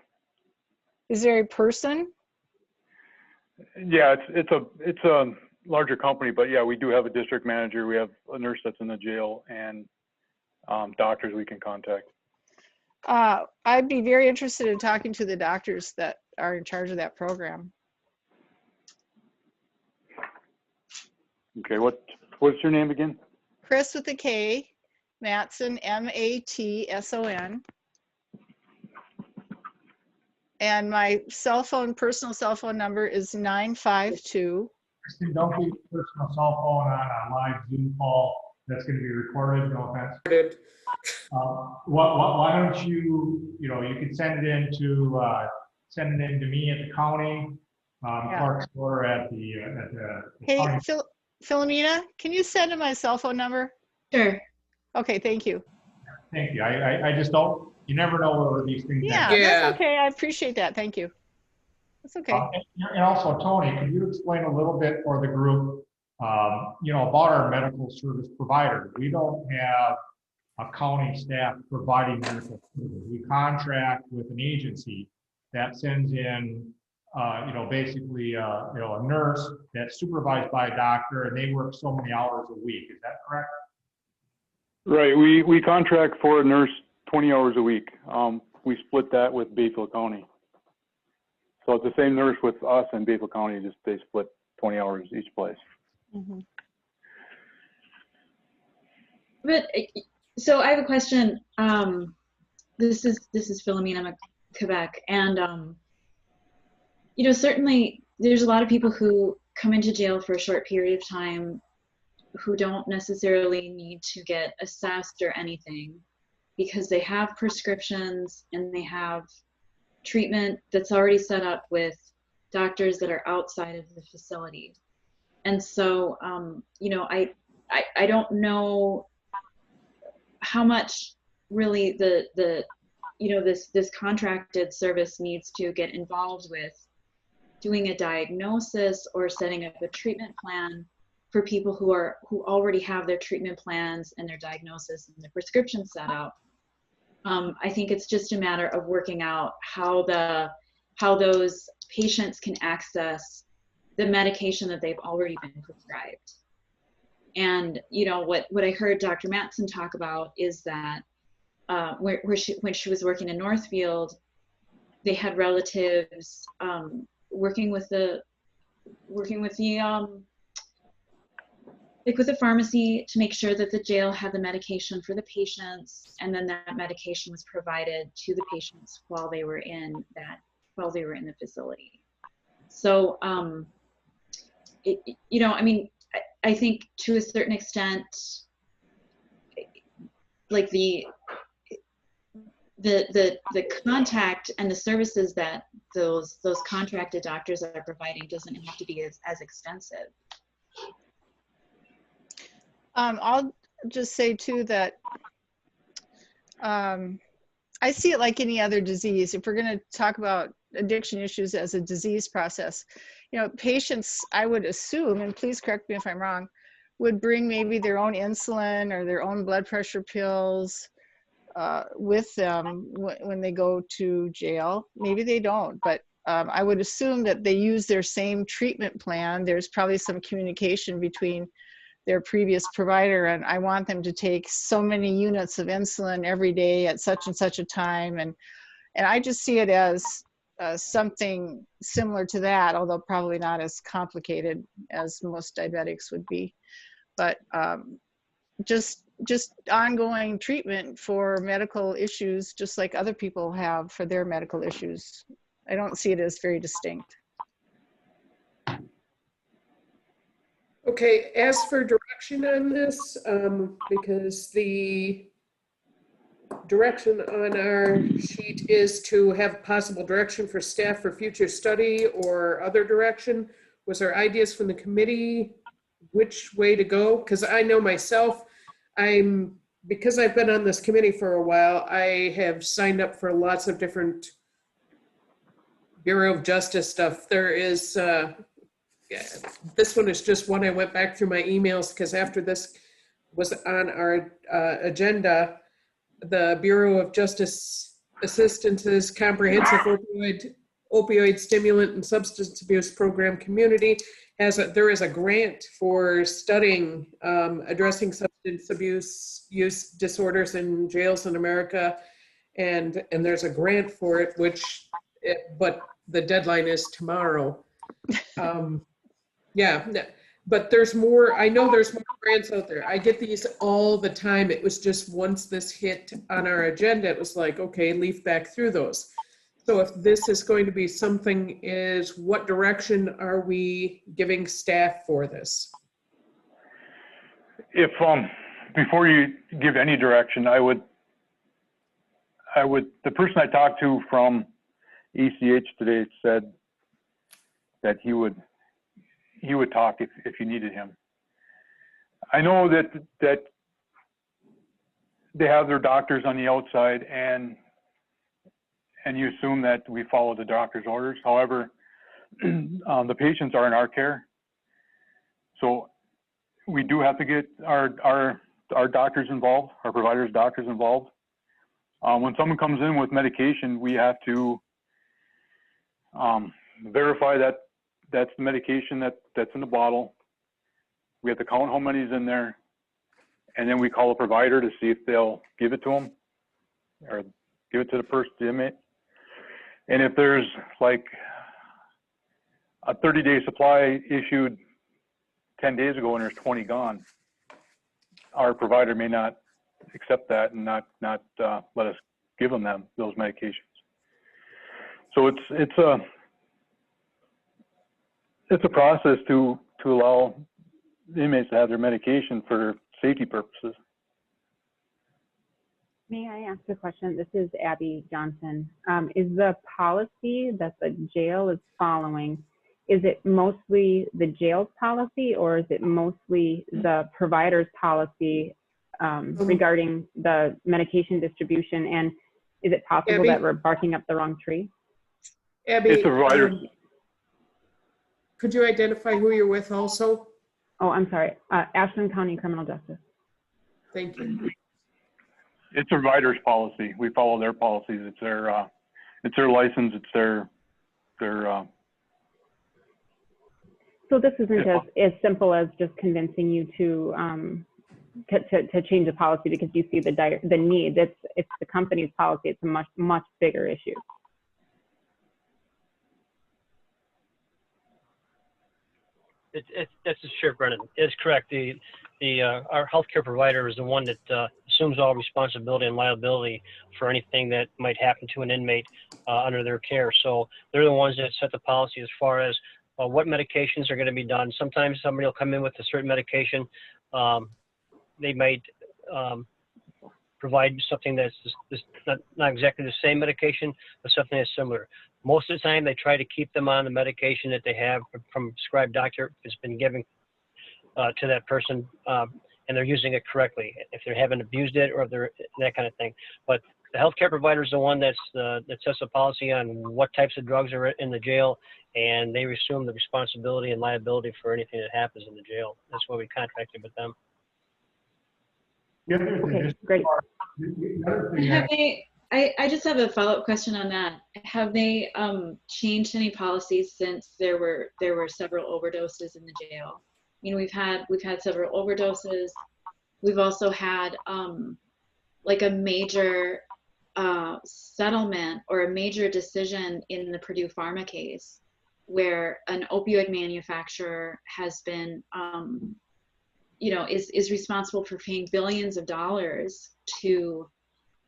Is there a person? Yeah, it's a larger company, but yeah, we do have a district manager. We have a nurse that's in the jail and doctors we can contact. I'd be very interested in talking to the doctors that are in charge of that program. Okay, what's your name again? Chris with a K, Matson, M-A-T-S-O-N. And my personal cell phone number is 952. Kristen, don't be personal cell phone on a live Zoom call that's going to be recorded, no offense. Why don't you can send it in to me at the county, clerk's or at the Hey, county. Philomena, can you send in my cell phone number? Sure. Okay, thank you. Thank you. I just don't, you never know where these things Yeah, happen. that's okay. I appreciate that. Thank you. That's okay. And also, Tony, could you explain a little bit for the group, about our medical service provider? We don't have a county staff providing medical services. We contract with an agency that sends in, basically, a nurse that's supervised by a doctor, and they work so many hours a week. Is that correct? Right, we contract for a nurse 20 hours a week. We split that with Bayfield County. So it's the same nurse with us and Bayfield County, just they split 20 hours each place. Mm-hmm. But so I have a question. This is Philomena. I'm at Quebec, and certainly there's a lot of people who come into jail for a short period of time who don't necessarily need to get assessed or anything because they have prescriptions and they have treatment that's already set up with doctors that are outside of the facility. And so, I don't know how much really this contracted service needs to get involved with doing a diagnosis or setting up a treatment plan for people who already have their treatment plans and their diagnosis and their prescription set up. I think it's just a matter of working out how those patients can access the medication that they've already been prescribed. And what I heard Dr. Matson talk about is that when she was working in Northfield, they had relatives working with the pharmacy to make sure that the jail had the medication for the patients, and then that medication was provided to the patients while they were in the facility. So, I think to a certain extent, like the contact and the services that those contracted doctors are providing doesn't have to be as extensive. I'll just say too that I see it like any other disease. If we're going to talk about addiction issues as a disease process, you know, patients, I would assume, and please correct me if I'm wrong, would bring maybe their own insulin or their own blood pressure pills with them when they go to jail. Maybe they don't, but I would assume that they use their same treatment plan. There's probably some communication between their previous provider, and I want them to take so many units of insulin every day at such and such a time. And I just see it as something similar to that, although probably not as complicated as most diabetics would be. But just ongoing treatment for medical issues, just like other people have for their medical issues. I don't see it as very distinct. Okay, as for direction on this, because the direction on our sheet is to have possible direction for staff for future study or other direction. Was there ideas from the committee which way to go? Because I know myself, because I've been on this committee for a while, I have signed up for lots of different Bureau of Justice stuff. There is, this one is just one I went back through my emails because after this was on our agenda, the Bureau of Justice Assistance's Comprehensive Opioid Stimulant and Substance Abuse Program Community there is a grant for studying addressing substance abuse use disorders in jails in America, and there's a grant for it, but the deadline is tomorrow. Yeah, but there's more. I know there's more grants out there. I get these all the time. It was just once this hit on our agenda, it was like, okay, leaf back through those. So if this is going to be something, what direction are we giving staff for this? If, before you give any direction, the person I talked to from ECH today said that he would talk if you needed him. I know that they have their doctors on the outside, and you assume that we follow the doctor's orders. However, the patients are in our care, so we do have to get our doctors involved, our providers' doctors involved. When someone comes in with medication, we have to verify that that's the medication that's in the bottle. We have to count how many's in there, and then we call a provider to see if they'll give it to them or give it to the inmate. And if there's like a 30-day supply issued 10 days ago and there's 20 gone, our provider may not accept that and not let us give them those medications. So it's a process to allow the inmates to have their medication for safety purposes. May I ask a question? This is Abby Johnson. Is the policy that the jail is following, is it mostly the jail's policy, or is it mostly the provider's policy regarding the medication distribution? And is it possible Abby, that we're barking up the wrong tree? Abby, it's a provider. Could you identify who you're with also? Oh, I'm sorry. Ashland County Criminal Justice. Thank you. It's a provider's policy. We follow their policies. It's their license. It's their. So this isn't as simple as just convincing you to change the policy because you see the need. It's the company's policy. It's a much bigger issue. That's Sheriff Brennan. It's correct. Our healthcare provider is the one that assumes all responsibility and liability for anything that might happen to an inmate under their care. So they're the ones that set the policy as far as what medications are going to be done. Sometimes somebody will come in with a certain medication. They might provide something that's just not exactly the same medication, but something that's similar. Most of the time, they try to keep them on the medication that they have from a prescribed doctor that's been given to that person, and they're using it correctly. If they haven't abused it or if they're that kind of thing. But the healthcare provider is the one that sets a policy on what types of drugs are in the jail, and they assume the responsibility and liability for anything that happens in the jail. That's why we contracted with them. The other thing Okay, is- great. the other thing Have that- they, I just have a follow-up question on that. Have they changed any policies since there were several overdoses in the jail? You know, we've had several overdoses. We've also had like a major settlement or a major decision in the Purdue Pharma case where an opioid manufacturer has been you know, is responsible for paying billions of dollars to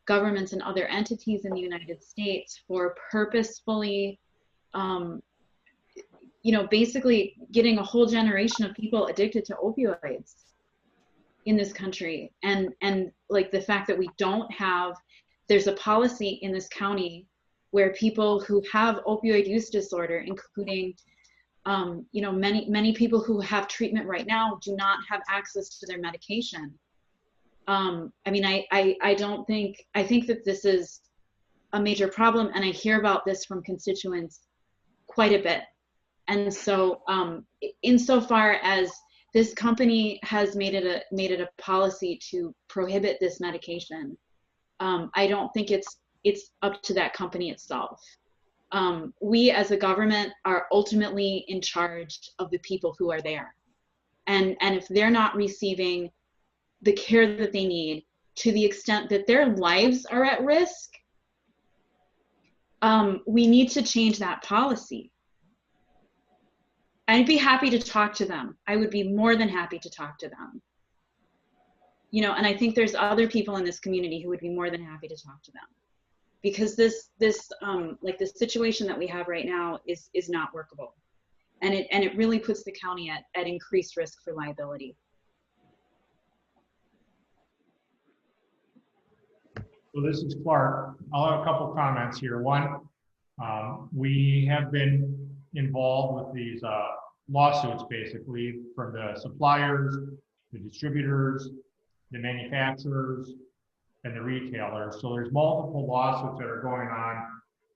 governments and other entities in the United States for purposefully, you know, basically getting a whole generation of people addicted to opioids in this country. And like the fact that we don't have, there's a policy in this county where people who have opioid use disorder, including you know, many people who have treatment right now do not have access to their medication. I mean, I don't think, I think that this is a major problem, and I hear about this from constituents quite a bit. And so insofar as this company has made it a policy to prohibit this medication, I don't think it's up to that company itself. We as a government are ultimately in charge of the people who are there. And if they're not receiving the care that they need to the extent that their lives are at risk, we need to change that policy. I'd be happy to talk to them. I would be more than happy to talk to them. You know, and I think there's other people in this community who would be more than happy to talk to them. Because this like the situation that we have right now is not workable, and it really puts the county at increased risk for liability. So this is Clark. I'll have a couple comments here. One, we have been involved with these lawsuits, basically, from the suppliers, the distributors, the manufacturers, and the retailers. So there's multiple lawsuits that are going on.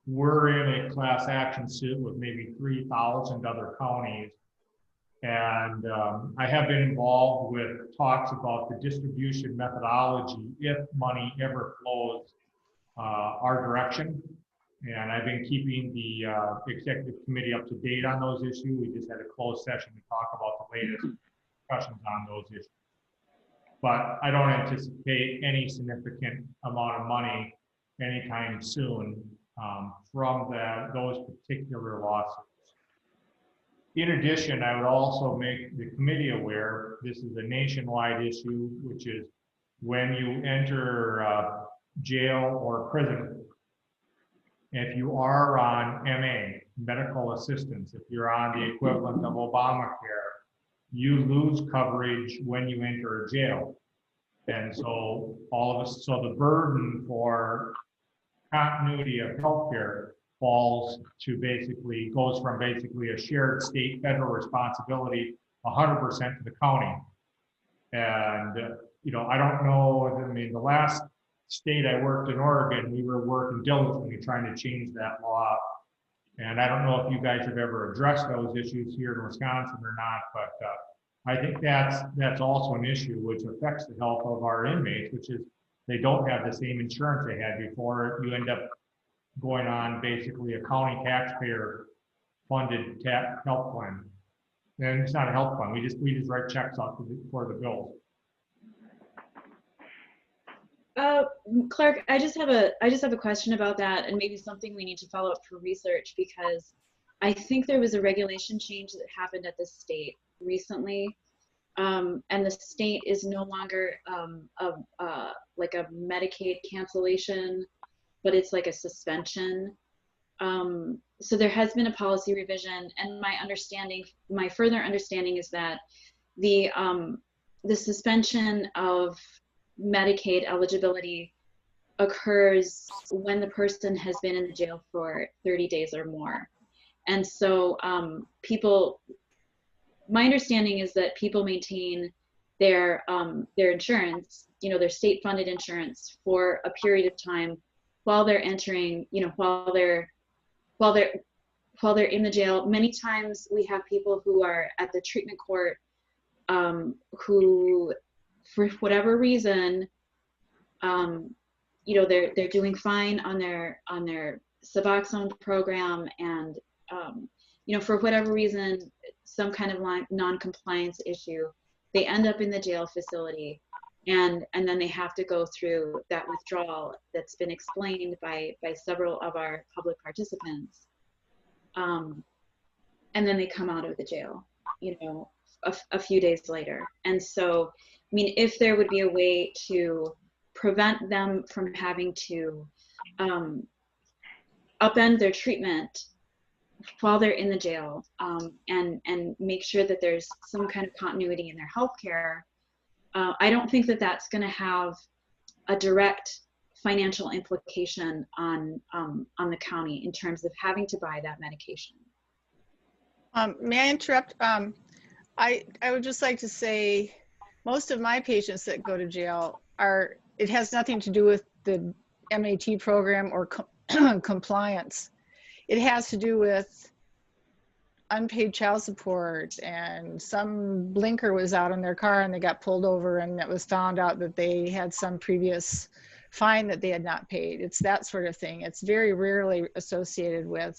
We're in a class action suit with maybe 3,000 other counties. And I have been involved with talks about the distribution methodology if money ever flows our direction. And I've been keeping the executive committee up to date on those issues. We just had a closed session to talk about the latest discussions on those issues. But I don't anticipate any significant amount of money anytime soon from those particular lawsuits. In addition, I would also make the committee aware, this is a nationwide issue, which is when you enter jail or prison, if you are on MA, medical assistance, if you're on the equivalent of Obamacare, you lose coverage when you enter a jail. And so so the burden for continuity of healthcare goes from basically a shared state federal responsibility 100% to the county. And you know, I don't know, I mean, the last state I worked in Oregon, we were working diligently trying to change that law. And I don't know if you guys have ever addressed those issues here in Wisconsin or not, but I think that's also an issue which affects the health of our inmates, which is they don't have the same insurance they had before. You end up going on basically a county taxpayer funded health plan. And it's not a health fund. We just write checks out for the bills. Clark, I just have a question about that, and maybe something we need to follow up for research, because I think there was a regulation change that happened at the state recently, and the state is no longer like a Medicaid cancellation, but it's like a suspension. So there has been a policy revision, and my further understanding is that the suspension of Medicaid eligibility occurs when the person has been in the jail for 30 days or more. And so my understanding is that people maintain their insurance, their state-funded insurance, for a period of time while they're entering, while they're in the jail. Many times we have people who are at the treatment court who, for whatever reason, they're doing fine on their Suboxone program, and for whatever reason, some kind of non-compliance issue, they end up in the jail facility, and then they have to go through that withdrawal that's been explained by several of our public participants, and then they come out of the jail, a few days later. And so, I mean, if there would be a way to prevent them from having to upend their treatment while they're in the jail, and make sure that there's some kind of continuity in their health care, I don't think that that's going to have a direct financial implication on the county in terms of having to buy that medication. May I interrupt? I would just like to say, most of my patients that go to jail it has nothing to do with the MAT program or compliance. It has to do with unpaid child support, and some blinker was out in their car and they got pulled over, and it was found out that they had some previous fine that they had not paid. It's that sort of thing. It's very rarely associated with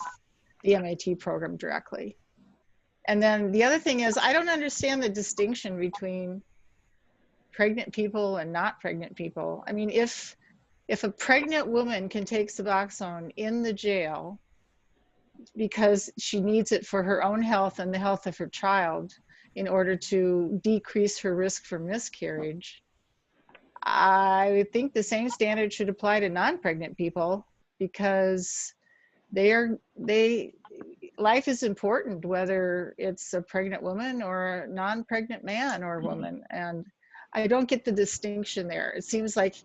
the MAT program directly. And then the other thing is, I don't understand the distinction between pregnant people and not pregnant people. I mean, if a pregnant woman can take Suboxone in the jail because she needs it for her own health and the health of her child in order to decrease her risk for miscarriage, I think the same standard should apply to non-pregnant people, because life is important, whether it's a pregnant woman or a non-pregnant man or woman. And I don't get the distinction there. It seems like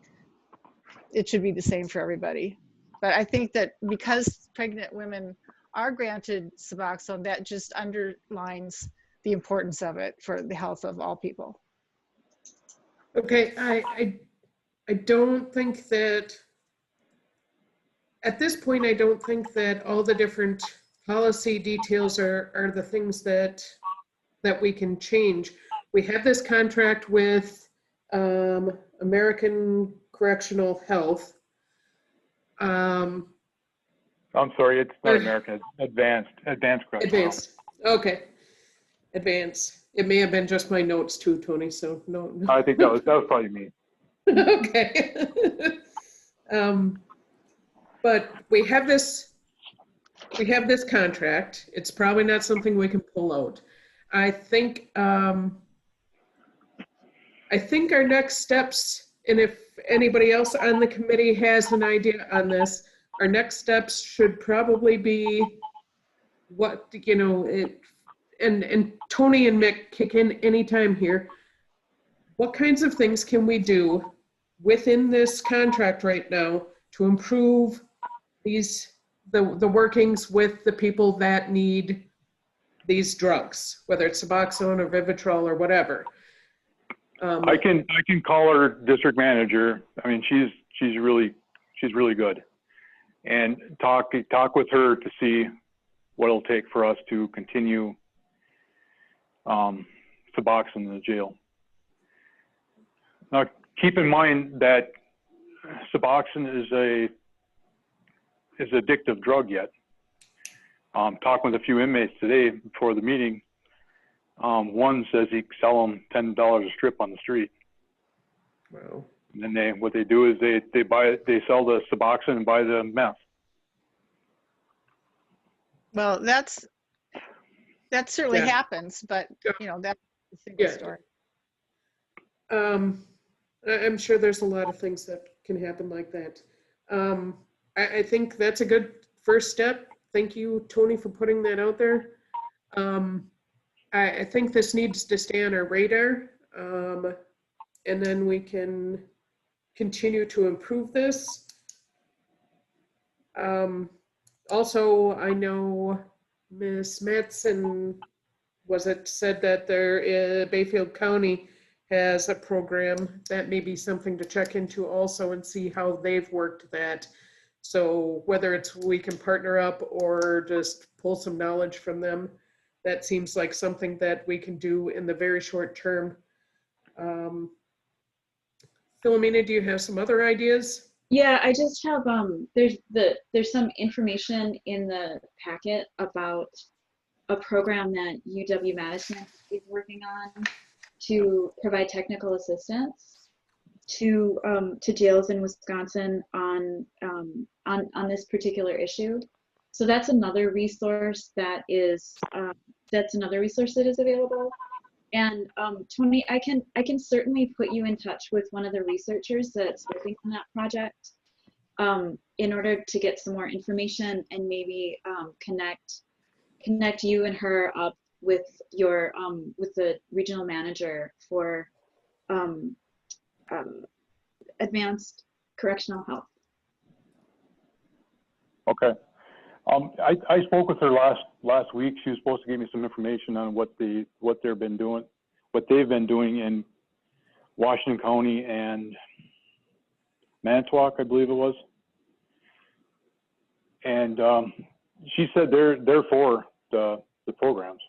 it should be the same for everybody. But I think that because pregnant women are granted Suboxone, that just underlines the importance of it for the health of all people. Okay, I don't think that, at this point, I don't think that all the different policy details are the things that we can change. We have this contract with American Correctional Health. I'm sorry, it's not American, it's Advanced Correctional. Advanced, okay. Advanced. It may have been just my notes too, Tony, so no. I think that was probably me. Okay. But we have this contract. It's probably not something we can pull out. I think our next steps, and if anybody else on the committee has an idea on this, our next steps should probably be what, and Tony and Mick kick in anytime here. What kinds of things can we do within this contract right now to improve the workings with the people that need these drugs, whether it's Suboxone or Vivitrol or whatever? I can call our district manager. I mean, she's really good, and talk with her to see what it'll take for us to continue Suboxone in the jail. Now, keep in mind that Suboxone is an addictive drug yet. Talking with a few inmates today before the meeting, one says he can sell them $10 a strip on the street. Wow. And then what they do is they sell the Suboxone and buy the meth. Well, that certainly happens, but that's a single story. I'm sure there's a lot of things that can happen like that. I think that's a good first step. Thank you, Tony, for putting that out there. I think this needs to stay on our radar, and then we can continue to improve this. Also, I know Ms. Mattson, said that Bayfield County has a program that may be something to check into also and see how they've worked that. So whether it's we can partner up or just pull some knowledge from them, that seems like something that we can do in the very short term. Philomena, do you have some other ideas? Yeah, I just have there's some information in the packet about a program that UW-Madison is working on to provide technical assistance to jails in Wisconsin on this particular issue. So that's another resource that is available. And Tony, I can certainly put you in touch with one of the researchers that's working on that project in order to get some more information and maybe connect you and her up with your with the regional manager for advanced correctional health. Okay. I spoke with her last week. She was supposed to give me some information on what they've been doing in Washington County and Manitowoc, I believe it was. And she said they're for the programs.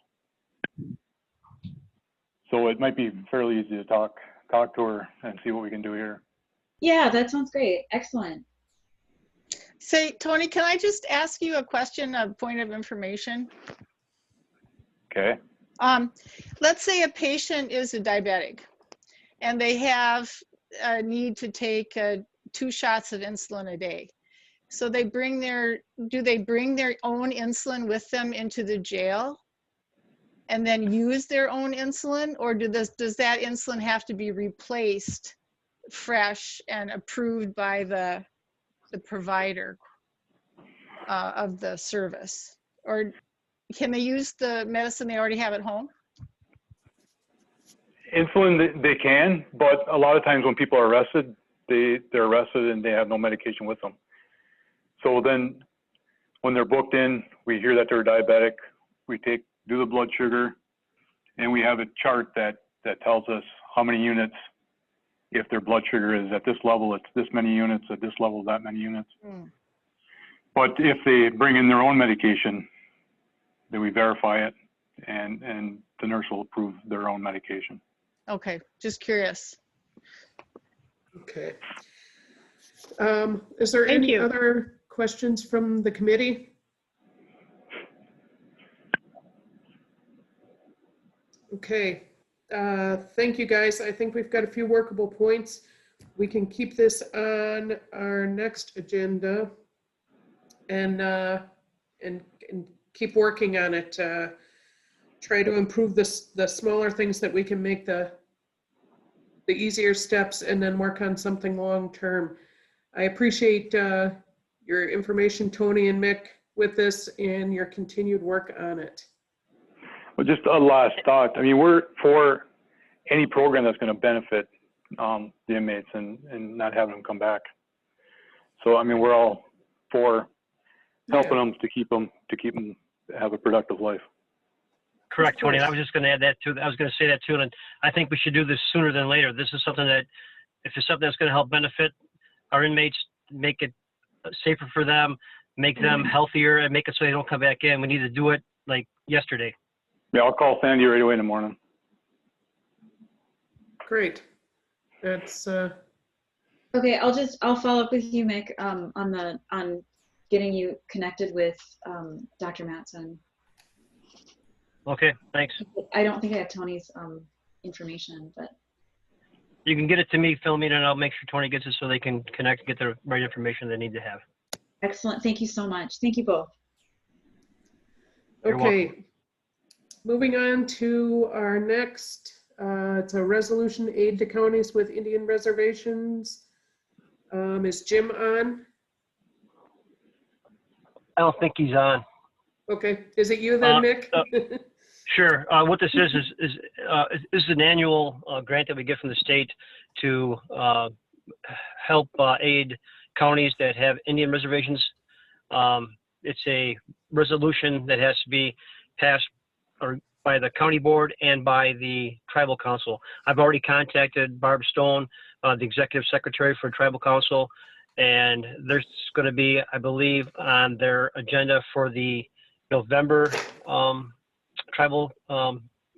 So it might be fairly easy to talk to her and see what we can do here. Yeah, that sounds great. Excellent. Say, Tony, can I just ask you a question, a point of information? Okay. Let's say a patient is a diabetic and they have a need to take 2 shots of insulin a day. So do they bring their own insulin with them into the jail and then use their own insulin, or does that insulin have to be replaced fresh and approved by the provider of the service? Or can they use the medicine they already have at home? Insulin, they can, but a lot of times when people are arrested, they're arrested and they have no medication with them. So then when they're booked in, we hear that they're diabetic, we do the blood sugar, and we have a chart that tells us how many units. If their blood sugar is at this level, it's this many units, at this level, that many units. But if they bring in their own medication, then we verify it, and the nurse will approve their own medication. Okay, just curious. Okay. Is there any other questions from the committee? Okay. Thank you, guys. I think we've got a few workable points. We can keep this on our next agenda and keep working on it. Try to improve the smaller things that we can make the easier steps, and then work on something long-term. I appreciate your information, Tony and Mick, with this and your continued work on it. Well, just a last thought. I mean, we're for any program that's going to benefit the inmates and not having them come back. So, I mean, we're all for helping them to keep them have a productive life. Correct, Tony. And I was just going to add that too. I was going to say that too. And I think we should do this sooner than later. This is something that, if it's something that's going to help benefit our inmates, make it safer for them, make them healthier, and make it so they don't come back in, we need to do it like yesterday. Yeah, I'll call Sandy right away in the morning. Great. That's okay. I'll follow up with you, Mick, on getting you connected with Dr. Mattson. Okay, thanks. I don't think I have Tony's information, but You can get it to me, Philomena, and I'll make sure Tony gets it so they can connect and get the right information they need to have. excellent. Thank you so much. Thank you both. You're okay. Moving on to our next, it's a resolution aid to counties with Indian reservations. Is Jim on? I don't think he's on. Okay, is it you then, Mick? Sure. What this is an annual grant that we get from the state to help aid counties that have Indian reservations. It's a resolution that has to be passed or by the county board and by the tribal council. I've already contacted Barb Stone, the executive secretary for tribal council, and there's going to be, I believe, on their agenda for the November tribal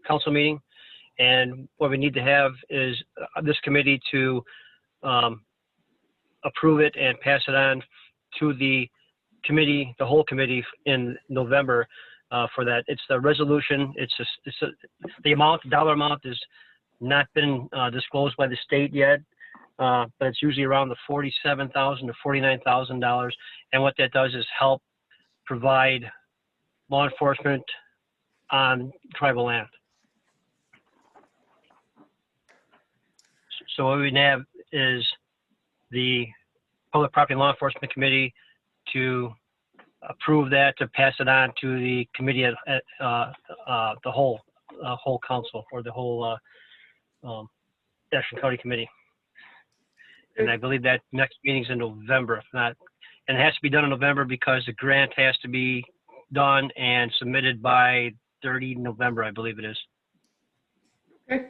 council meeting. And what we need to have is this committee to approve it and pass it on to the committee, the whole committee in November for that. It's the resolution. The amount, the dollar amount has not been disclosed by the state yet, but it's usually around the $47,000 to $49,000. And what that does is help provide law enforcement on tribal land. So what we have is the Public Property and Law Enforcement Committee to approve that, to pass it on to the committee at the whole council, or the whole Ashland County Committee. And I believe that next meeting's in November, if not, and it has to be done in November because the grant has to be done and submitted by 30 November, I believe it is. Okay.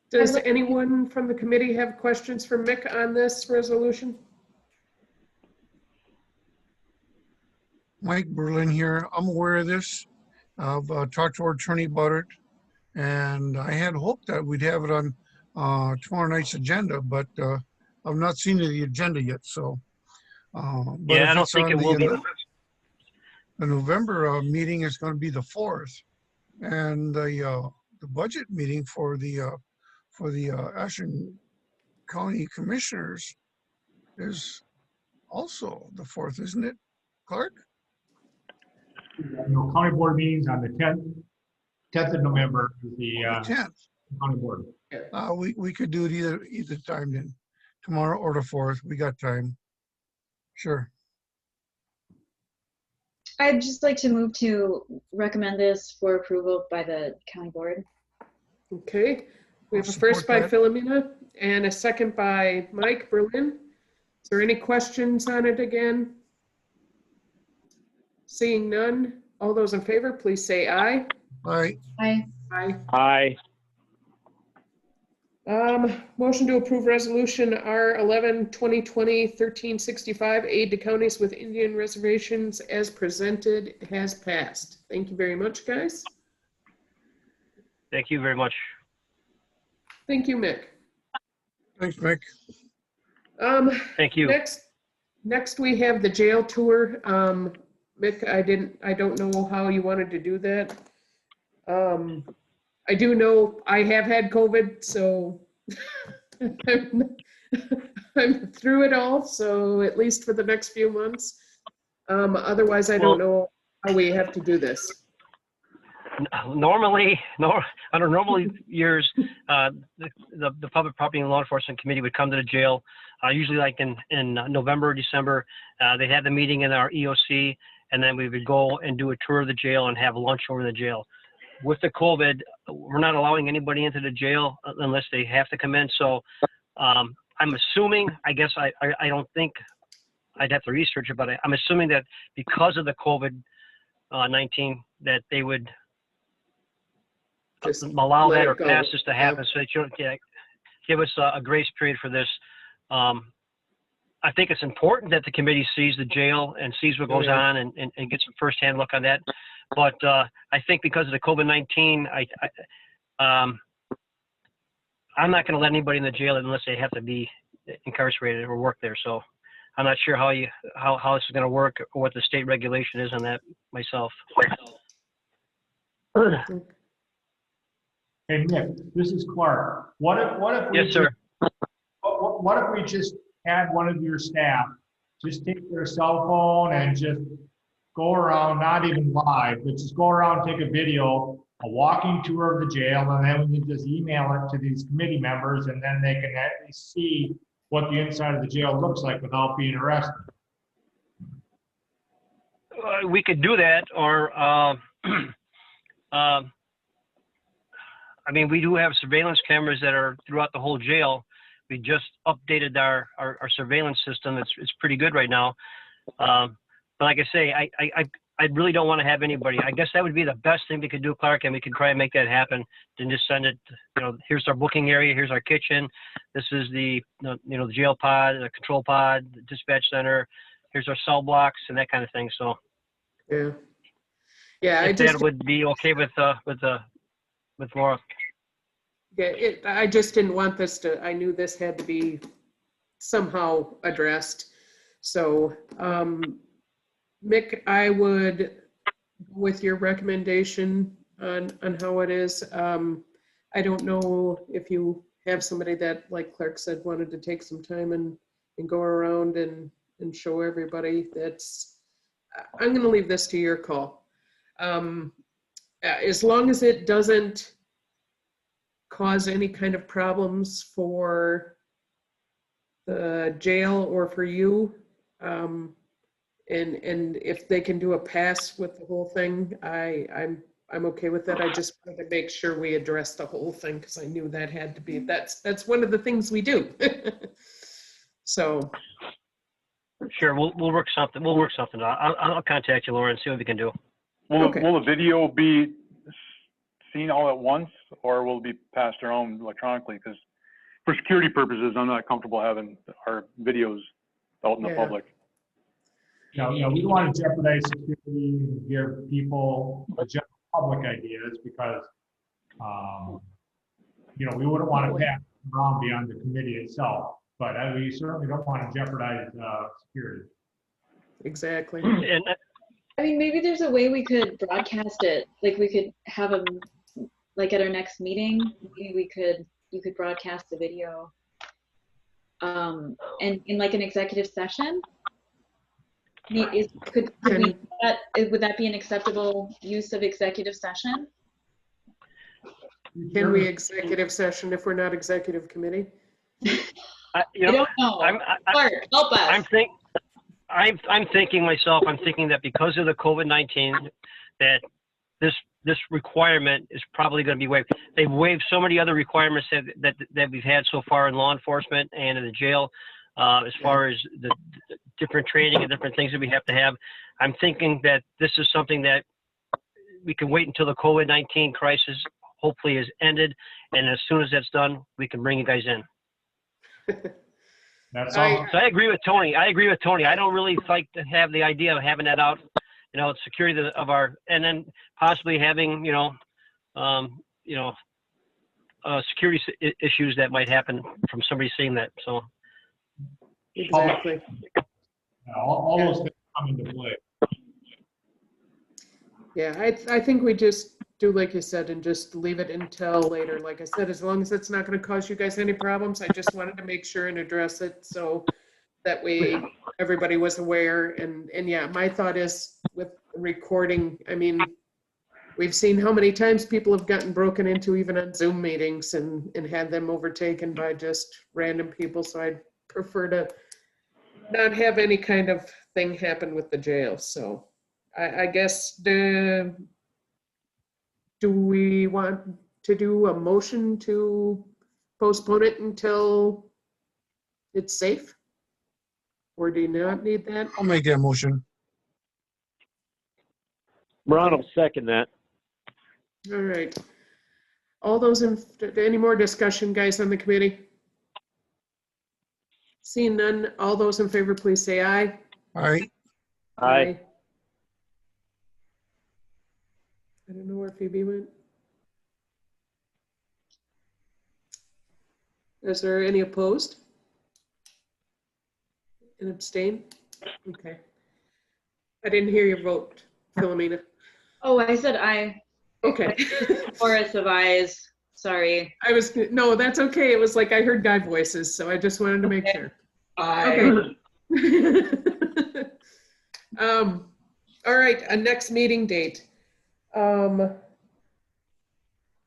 Does anyone from the committee have questions for Mick on this resolution? Mike Berlin here. I'm aware of this. I've talked to our attorney about it, and I had hoped that we'd have it on tomorrow night's agenda, but I've not seen the agenda yet. So, but yeah, I if don't it's think on it will be. the November meeting is going to be the 4th, and the budget meeting for the Ashland County Commissioners is also the 4th, isn't it, Clark? County board meetings on the 10th of November is the 10th. county board. We could do it either time then, tomorrow or the 4th. We got time. Sure. I'd just like to move to recommend this for approval by the county board. Okay, we have a I'll first by support that. Philomena and a second by Mike Berlin. Is there any questions on it again? Seeing none, all those in favor, please say aye. Aye. Aye. Aye. Aye. Motion to approve resolution R11 2020 1365, aid to counties with Indian reservations as presented has passed. Thank you very much, guys. Thank you very much. Thank you, Mick. Thanks, Mick. Thank you. Next we have the jail tour. Mick, I don't know how you wanted to do that. I do know I have had COVID, so I'm through it all. So at least for the next few months. Otherwise, I don't know how we have to do this. Normally, under normal years, the Public Property and Law Enforcement Committee would come to the jail, usually like in November or December. They'd have the meeting in our EOC, and then we would go and do a tour of the jail and have lunch over the jail. With the COVID, we're not allowing anybody into the jail unless they have to come in. So I'm assuming, I guess I don't think, I'd have to research it, but I'm assuming that because of the COVID-19 that they would Just allow let that it or go. pass this to happen, so that you don't give us a grace period for this. I think it's important that the committee sees the jail and sees what goes on and gets a firsthand look on that. But I think because of the COVID-19, I'm not going to let anybody in the jail unless they have to be incarcerated or work there. So I'm not sure how this is going to work or what the state regulation is on that myself. Hey, Nick, this is Clark. What if we Yes, sir. What if we just had one of your staff just take their cell phone and just go around, not even live, but just go around, take a video, a walking tour of the jail, and then we can just email it to these committee members, and then they can at least see what the inside of the jail looks like without being arrested. We could do that, or I mean, we do have surveillance cameras that are throughout the whole jail. We just updated our surveillance system. It's pretty good right now. But like I say, I really don't want to have anybody. I guess that would be the best thing we could do, Clark, and we could try and make that happen. Then just send it, here's our booking area, here's our kitchen. This is the jail pod, the control pod, the dispatch center. Here's our cell blocks and that kind of thing. So yeah, if that would be okay with Laura. Yeah, I just didn't want this to, I knew this had to be somehow addressed. So, Mick, I would, with your recommendation on how it is, I don't know if you have somebody that, like Clark said, wanted to take some time and go around and show everybody. I'm going to leave this to your call. As long as it doesn't cause any kind of problems for the jail or for you, and if they can do a pass with the whole thing, I'm okay with that. I just wanted to make sure we address the whole thing because I knew that had to be, that's one of the things we do. So sure, we'll work something. We'll work something out. I'll contact you, Laura, and see what we can do. Will the video be seen all at once, or will it be passed around electronically? Because for security purposes, I'm not comfortable having our videos out in the public. We don't want to jeopardize security and give people a general public ideas because, we wouldn't want to pass it around beyond the committee itself, but we certainly don't want to jeopardize security. Exactly. And I mean, maybe there's a way we could broadcast it. Like we could have a, like at our next meeting, maybe you could broadcast the video. And in like an executive session, would that be an acceptable use of executive session? Can we executive session if we're not executive committee? I don't know. Clark, help us. I'm thinking that because of the COVID-19, that this requirement is probably going to be waived. They've waived so many other requirements that we've had so far in law enforcement and in the jail, as far as the different training and different things that we have to have. I'm thinking that this is something that we can wait until the COVID-19 crisis hopefully is ended, and as soon as that's done, we can bring you guys in. That's So I agree with Tony. I don't really like to have the idea of having that out, security of our, and then possibly having, security issues that might happen from somebody seeing that. So Exactly. All those things come into play. Yeah, I think we just do like you said and just leave it until later. Like I said, as long as it's not going to cause you guys any problems, I just wanted to make sure and address it so that way everybody was aware. And yeah, my thought is with recording, I mean, we've seen how many times people have gotten broken into even on Zoom meetings and had them overtaken by just random people. So I'd prefer to not have any kind of thing happen with the jail. So I guess do we want to do a motion to postpone it until it's safe? Or do you not need that? I'll make that motion. Ron will second that. All right. All those any more discussion, guys, on the committee? Seeing none, all those in favor, please say aye. Aye. Aye. I don't know where Phoebe went. Is there any opposed? And abstain? Okay. I didn't hear your vote, Philomena. Oh, I said aye. Okay. Chorus of ayes. Sorry. No, that's okay. It was like I heard guy voices, so I just wanted to make sure. Aye. Okay. All right, a next meeting date. Do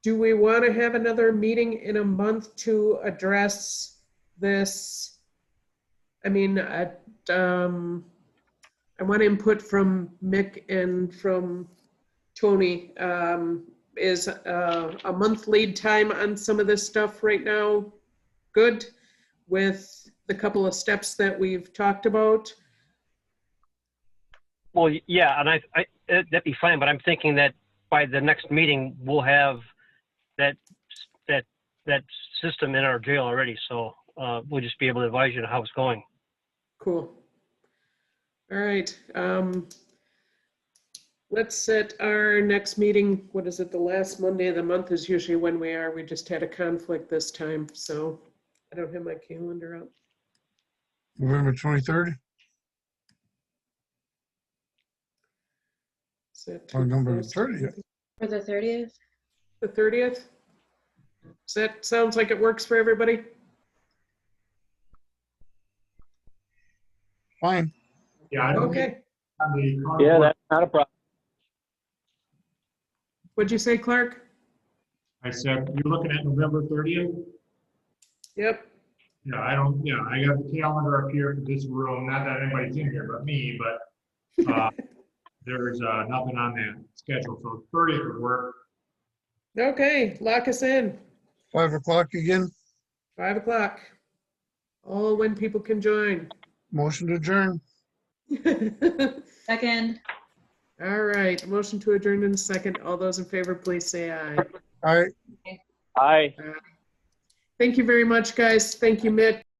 we want to have another meeting in a month to address this? I mean, I want input from Mick and from Tony. Is a month lead time on some of this stuff right now good? with the couple of steps that we've talked about? Well, yeah, and that'd be fine, but I'm thinking that by the next meeting, we'll have that system in our jail already, so we'll just be able to advise you on how it's going. Cool. All right. Let's set our next meeting. What is it? The last Monday of the month is usually when we are. We just had a conflict this time, so I don't have my calendar up. November 23rd Is that or too November close to 30th. For the 30th? The 30th? Does that sounds like it works for everybody? Fine. Yeah, I don't think Okay. on the county Yeah, board, that's not a problem. What'd you say, Clark? I said, you're looking at November 30th? Yep. Yeah, I got the calendar up here for this room, not that anybody's in here but me, but there's nothing on that schedule, so 30th would work. Okay, lock us in. 5 o'clock again. 5 o'clock. All when people can join. Motion to adjourn. Second. All right, motion to adjourn in a second. All those in favor, please say aye. All right. Aye. Thank you very much, guys. Thank you, Mick.